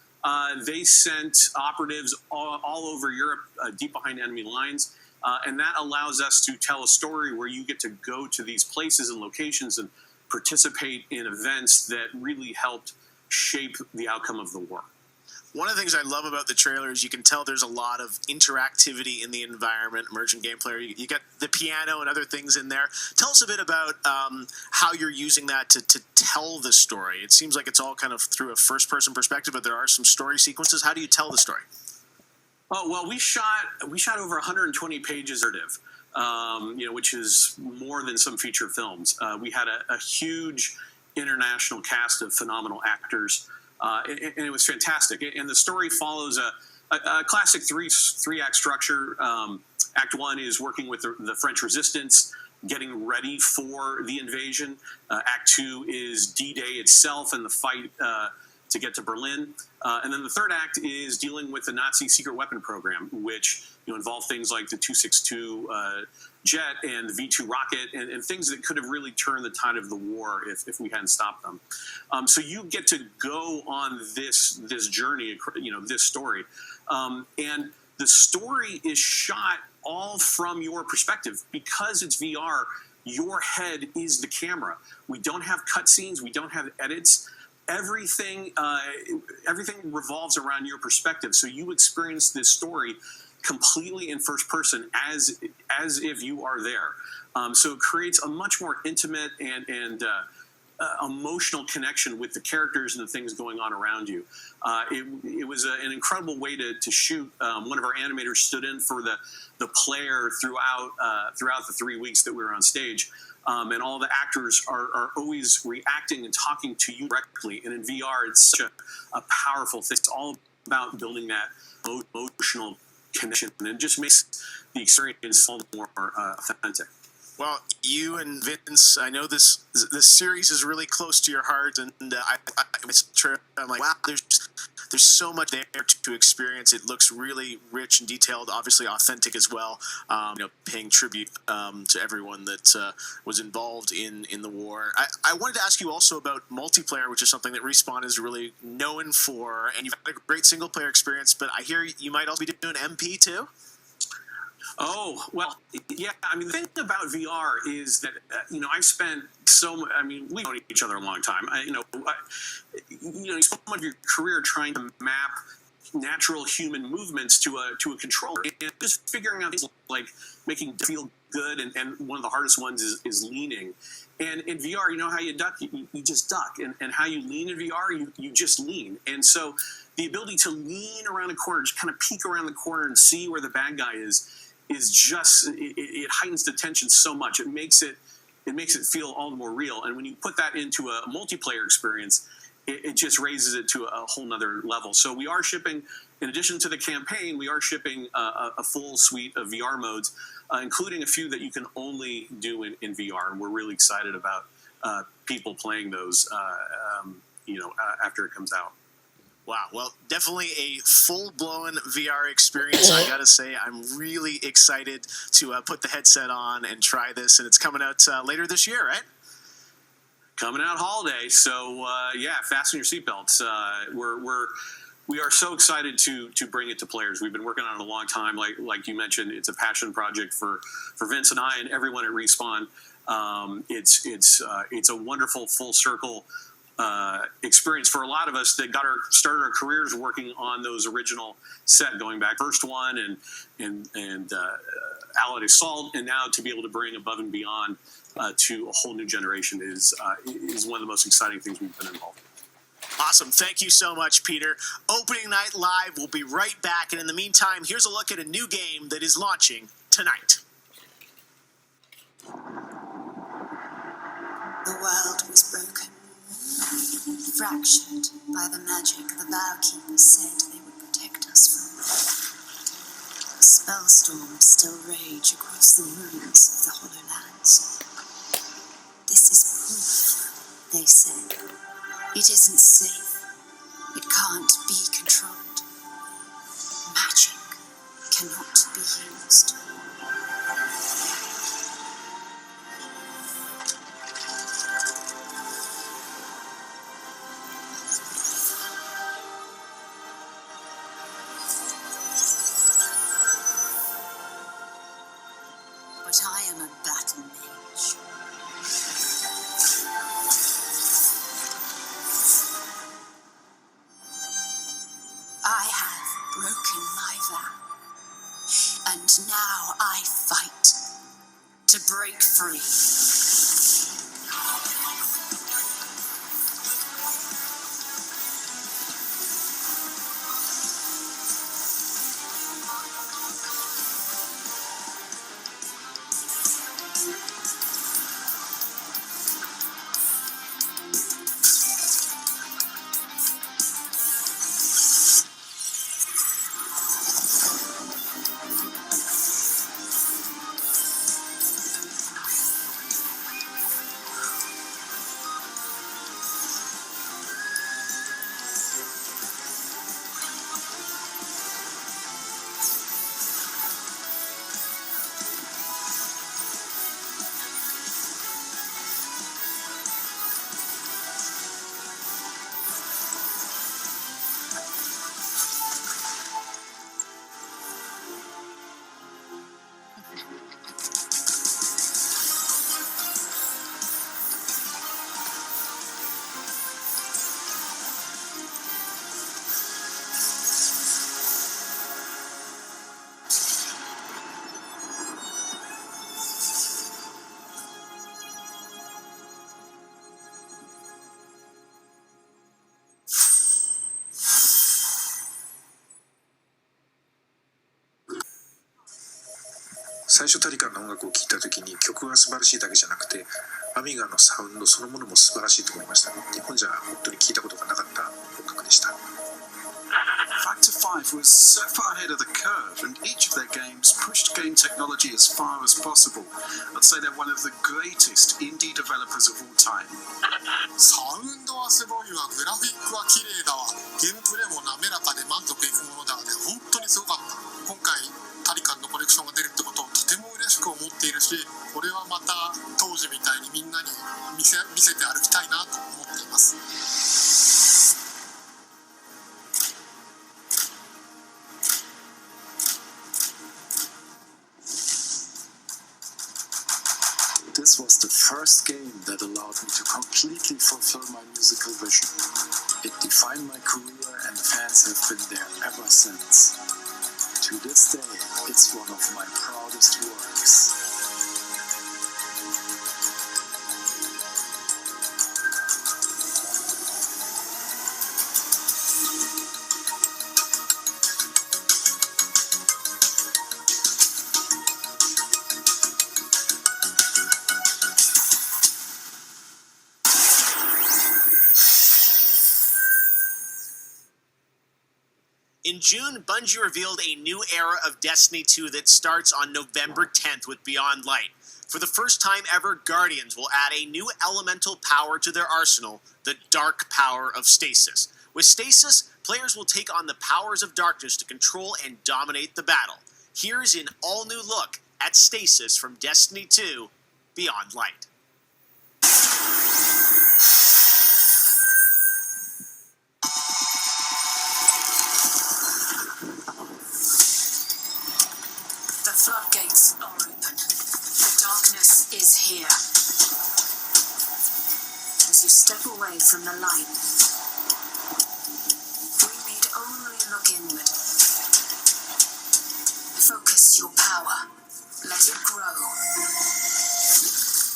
they sent operatives all over Europe, deep behind enemy lines. And that allows us to tell a story where you get to go to these places and locations and participate in events that really helped shape the outcome of the war. One of the things I love about the trailer is you can tell there's a lot of interactivity in the environment, emergent game player. You got the piano and other things in there. Tell us a bit about how you're using that to tell the story. It seems like it's all kind of through a first-person perspective, but there are some story sequences. How do you tell the story? Oh, well, we shot over 120 pages of narrative. Which is more than some feature films. We had a huge international cast of phenomenal actors, and it was fantastic. And the story follows a classic three-act structure. Act 1 is working with the French resistance, getting ready for the invasion. Act 2 is D-Day itself and the fight to get to Berlin. And then the third act is dealing with the Nazi secret weapon program, which involved things like the 262 jet and the V2 rocket and things that could have really turned the tide of the war if we hadn't stopped them. So you get to go on this journey, this story. And the story is shot all from your perspective. Because it's VR, your head is the camera. We don't have cutscenes. We don't have edits. Everything revolves around your perspective. So you experience this story completely in first person as if you are there. So it creates a much more intimate and emotional connection with the characters and the things going on around you. It was an incredible way to shoot. One of our animators stood in for the player throughout the 3 weeks that we were on stage. And all the actors are always reacting and talking to you directly. And in VR, it's such a powerful thing. It's all about building that emotional connection, and it just makes the experience all the more authentic. Well, you and Vince, I know this series is really close to your heart, and I'm like, wow, there's so much there to experience. It looks really rich and detailed, obviously authentic as well. Paying tribute to everyone that was involved in the war. I wanted to ask you also about multiplayer, which is something that Respawn is really known for, and you've had a great single player experience. But I hear you might also be doing MP too. Oh, well, yeah. I mean, the thing about VR is that, I've spent we've known each other a long time. You spend much of your career trying to map natural human movements to a controller, and just figuring out things like making it feel good, and one of the hardest ones is leaning. And in VR, you know how you duck? You just duck. And how you lean in VR, you just lean. And so the ability to lean around a corner, just kind of peek around the corner and see where the bad guy is just, it heightens the tension so much. It makes it feel all the more real. And when you put that into a multiplayer experience, it just raises it to a whole nother level. So we are shipping, in addition to the campaign, we are shipping a full suite of VR modes, including a few that you can only do in VR. And we're really excited about people playing those, after it comes out. Wow, well, definitely a full-blown VR experience. I gotta say, I'm really excited to put the headset on and try this, and it's coming out later this year, right? Coming out holiday, so fasten your seatbelts. We are so excited to bring it to players. We've been working on it a long time. Like you mentioned, it's a passion project for Vince and I and everyone at Respawn. It's a wonderful full circle experience for a lot of us that started our careers working on those original set, going back first one and Allied Assault, and now to be able to bring Above and Beyond to a whole new generation is one of the most exciting things we've been involved in. Awesome. Thank you so much, Peter. Opening Night Live will be right back, and in the meantime, here's a look at a new game that is launching tonight. The world was broken, fractured by the magic the Vow Keepers said they would protect us from. Spellstorms still rage across the ruins of the Hollowlands. This is proof, they said. It isn't safe. It can't be controlled. Magic cannot be used. But I am a battle mage. I have broken my vow, and now I fight to break free.最初タリカンの音楽を聴いた時に曲が素晴らしいだけじゃなくてアミガのサウンドそのものも素晴らしいと思いました。日本じゃ本当に聴いたことがなかった音楽でした。 Factor 5 was so far ahead of the curve, and each of their games pushed game technology as far as possible. I'd say they're one of the greatest indie developers of all time. サウンドはすごいわ、グラフィックは綺麗だわ、ゲームプレイも滑らかで満足いくものだわで、本当にすごかった。今回タリカンのコレクションが出るってことをとても嬉しく思っているし、これはまた当時みたいにみんなに見せて歩きたいなと思っています。 This was the first game that allowed me to completely fulfill my musical vision. It defined my career, and the fans have been there ever since. To this day, it's one of my proudest works. In June, Bungie revealed a new era of Destiny 2 that starts on November 10th with Beyond Light. For the first time ever, Guardians will add a new elemental power to their arsenal, the Dark Power of Stasis. With Stasis, players will take on the powers of darkness to control and dominate the battle. Here's an all-new look at Stasis from Destiny 2 Beyond Light. The floodgates are open. The darkness is here. As you step away from the light, we need only look inward. Focus your power. Let it grow.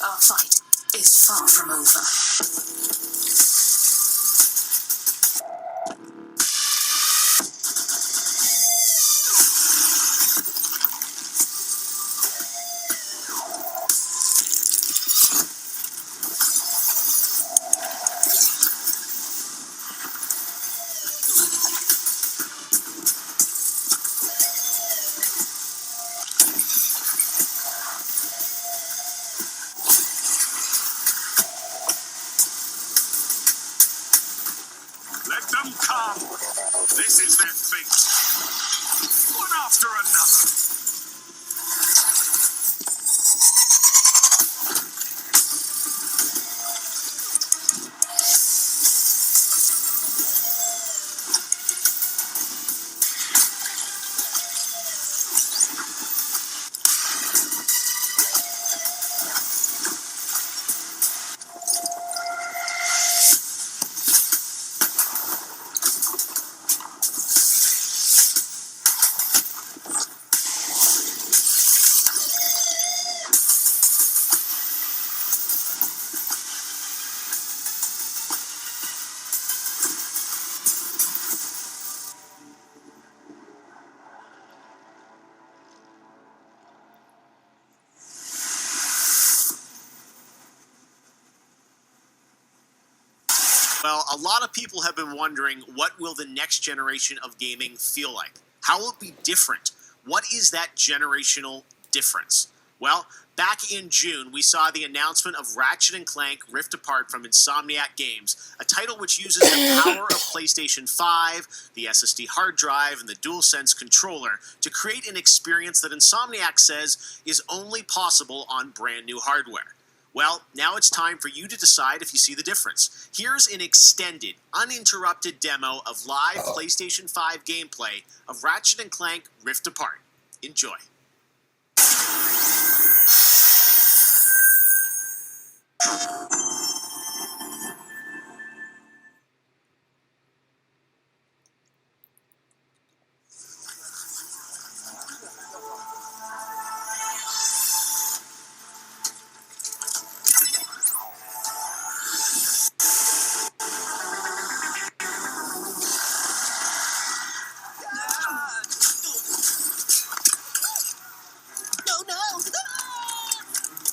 Our fight is far from over. This is their fate. One after another. Well, a lot of people have been wondering, what will the next generation of gaming feel like? How will it be different? What is that generational difference? Well, back in June, we saw the announcement of Ratchet and Clank Rift Apart from Insomniac Games, a title which uses the power of PlayStation 5, the SSD hard drive, and the DualSense controller to create an experience that Insomniac says is only possible on brand new hardware. Well, now it's time for you to decide if you see the difference. Here's an extended, uninterrupted demo of live PlayStation 5 gameplay of Ratchet and Clank Rift Apart. Enjoy.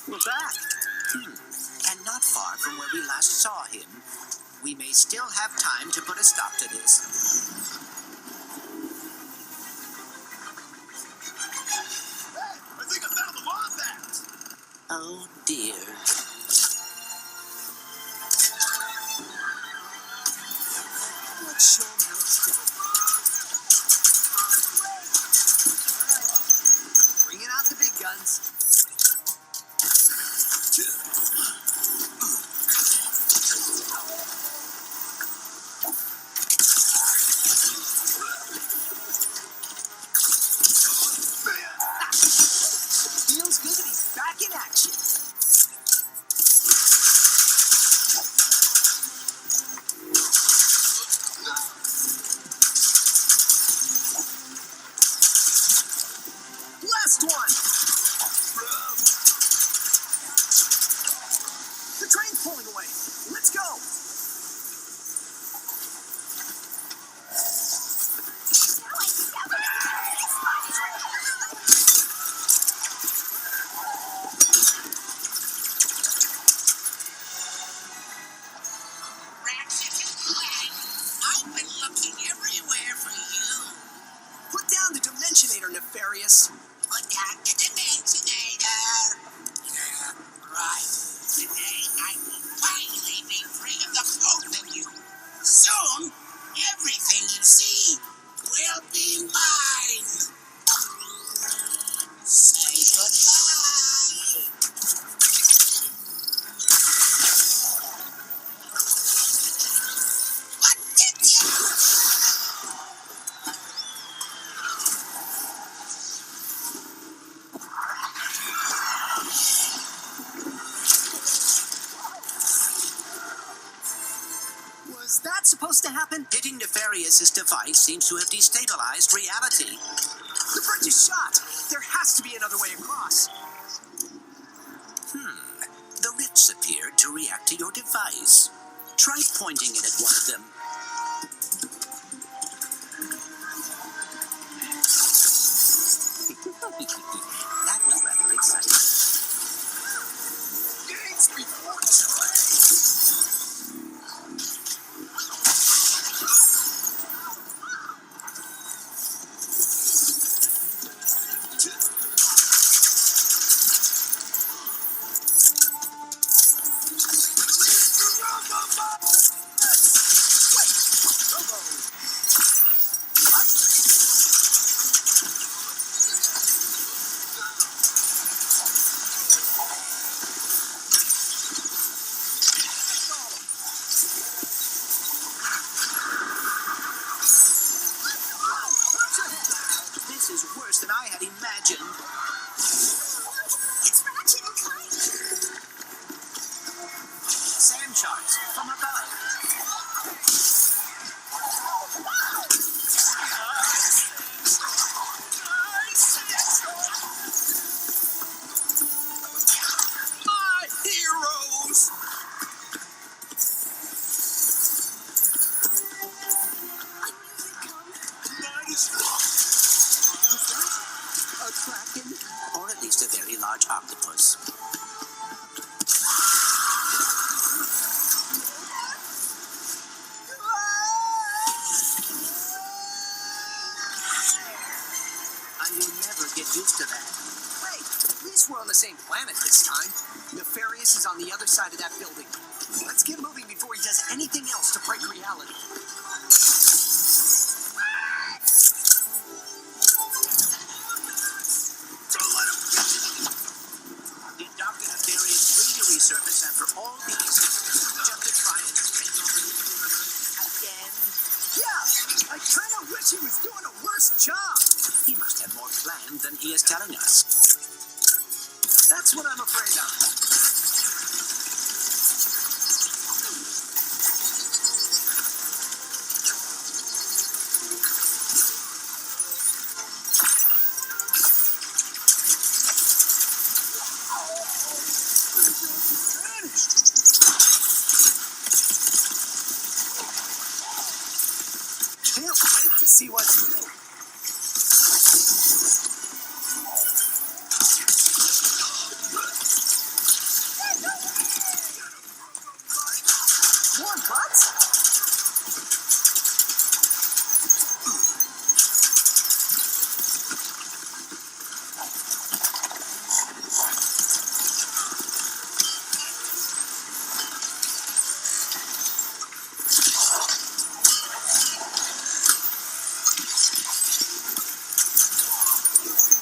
We're back. And not far from where we last saw him. We may still have time to put a stop to this. I think I found the wombat! Oh dear. Let's show him how it's done. Alright. Bringing out the big guns. Put down the Dimensionator, Nefarious. Put down the Dimensionator. Yeah, right. Today I will finally be free of the both of you. Soon, everything you see will be mine. Say goodbye. What did you? Was that supposed to happen? Hitting Nefarious's device seems to have destabilized reality. The bridge is shot. There has to be another way across. The rifts appeared to react to your device. Try pointing it at one of them. That was rather exciting. Gates before trade. This is worse than I had imagined. It's Ratchet and Clank. Sand sharks from above. My heroes. A kraken, or at least a very large octopus. I will never get used to that. Wait, at least we're on the same planet this time. Nefarious is on the other side of that building. Let's get moving before he does anything else to break reality. Did Dr. Nefarious really resurface after all these years just to try and take over the universe again? Yeah, I kind of wish he was doing a worse job. He must have more planned than he is telling us. That's what I'm afraid of. Can't wait to see what's new. More butts?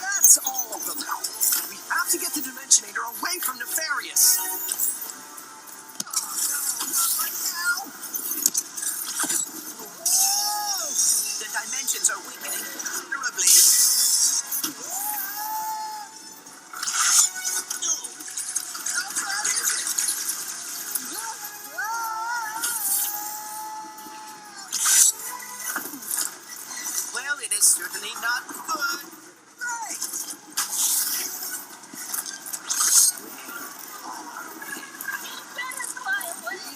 That's all of them. We have to get the Dimensionator away from Nefarious. The dimensions are weakening considerably. Well, it is certainly not good.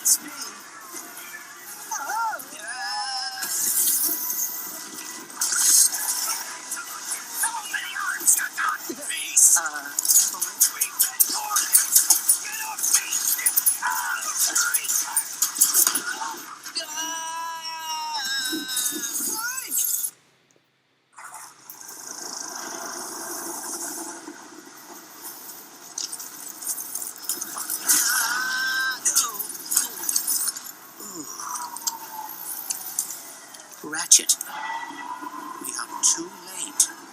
It's me. We are too late.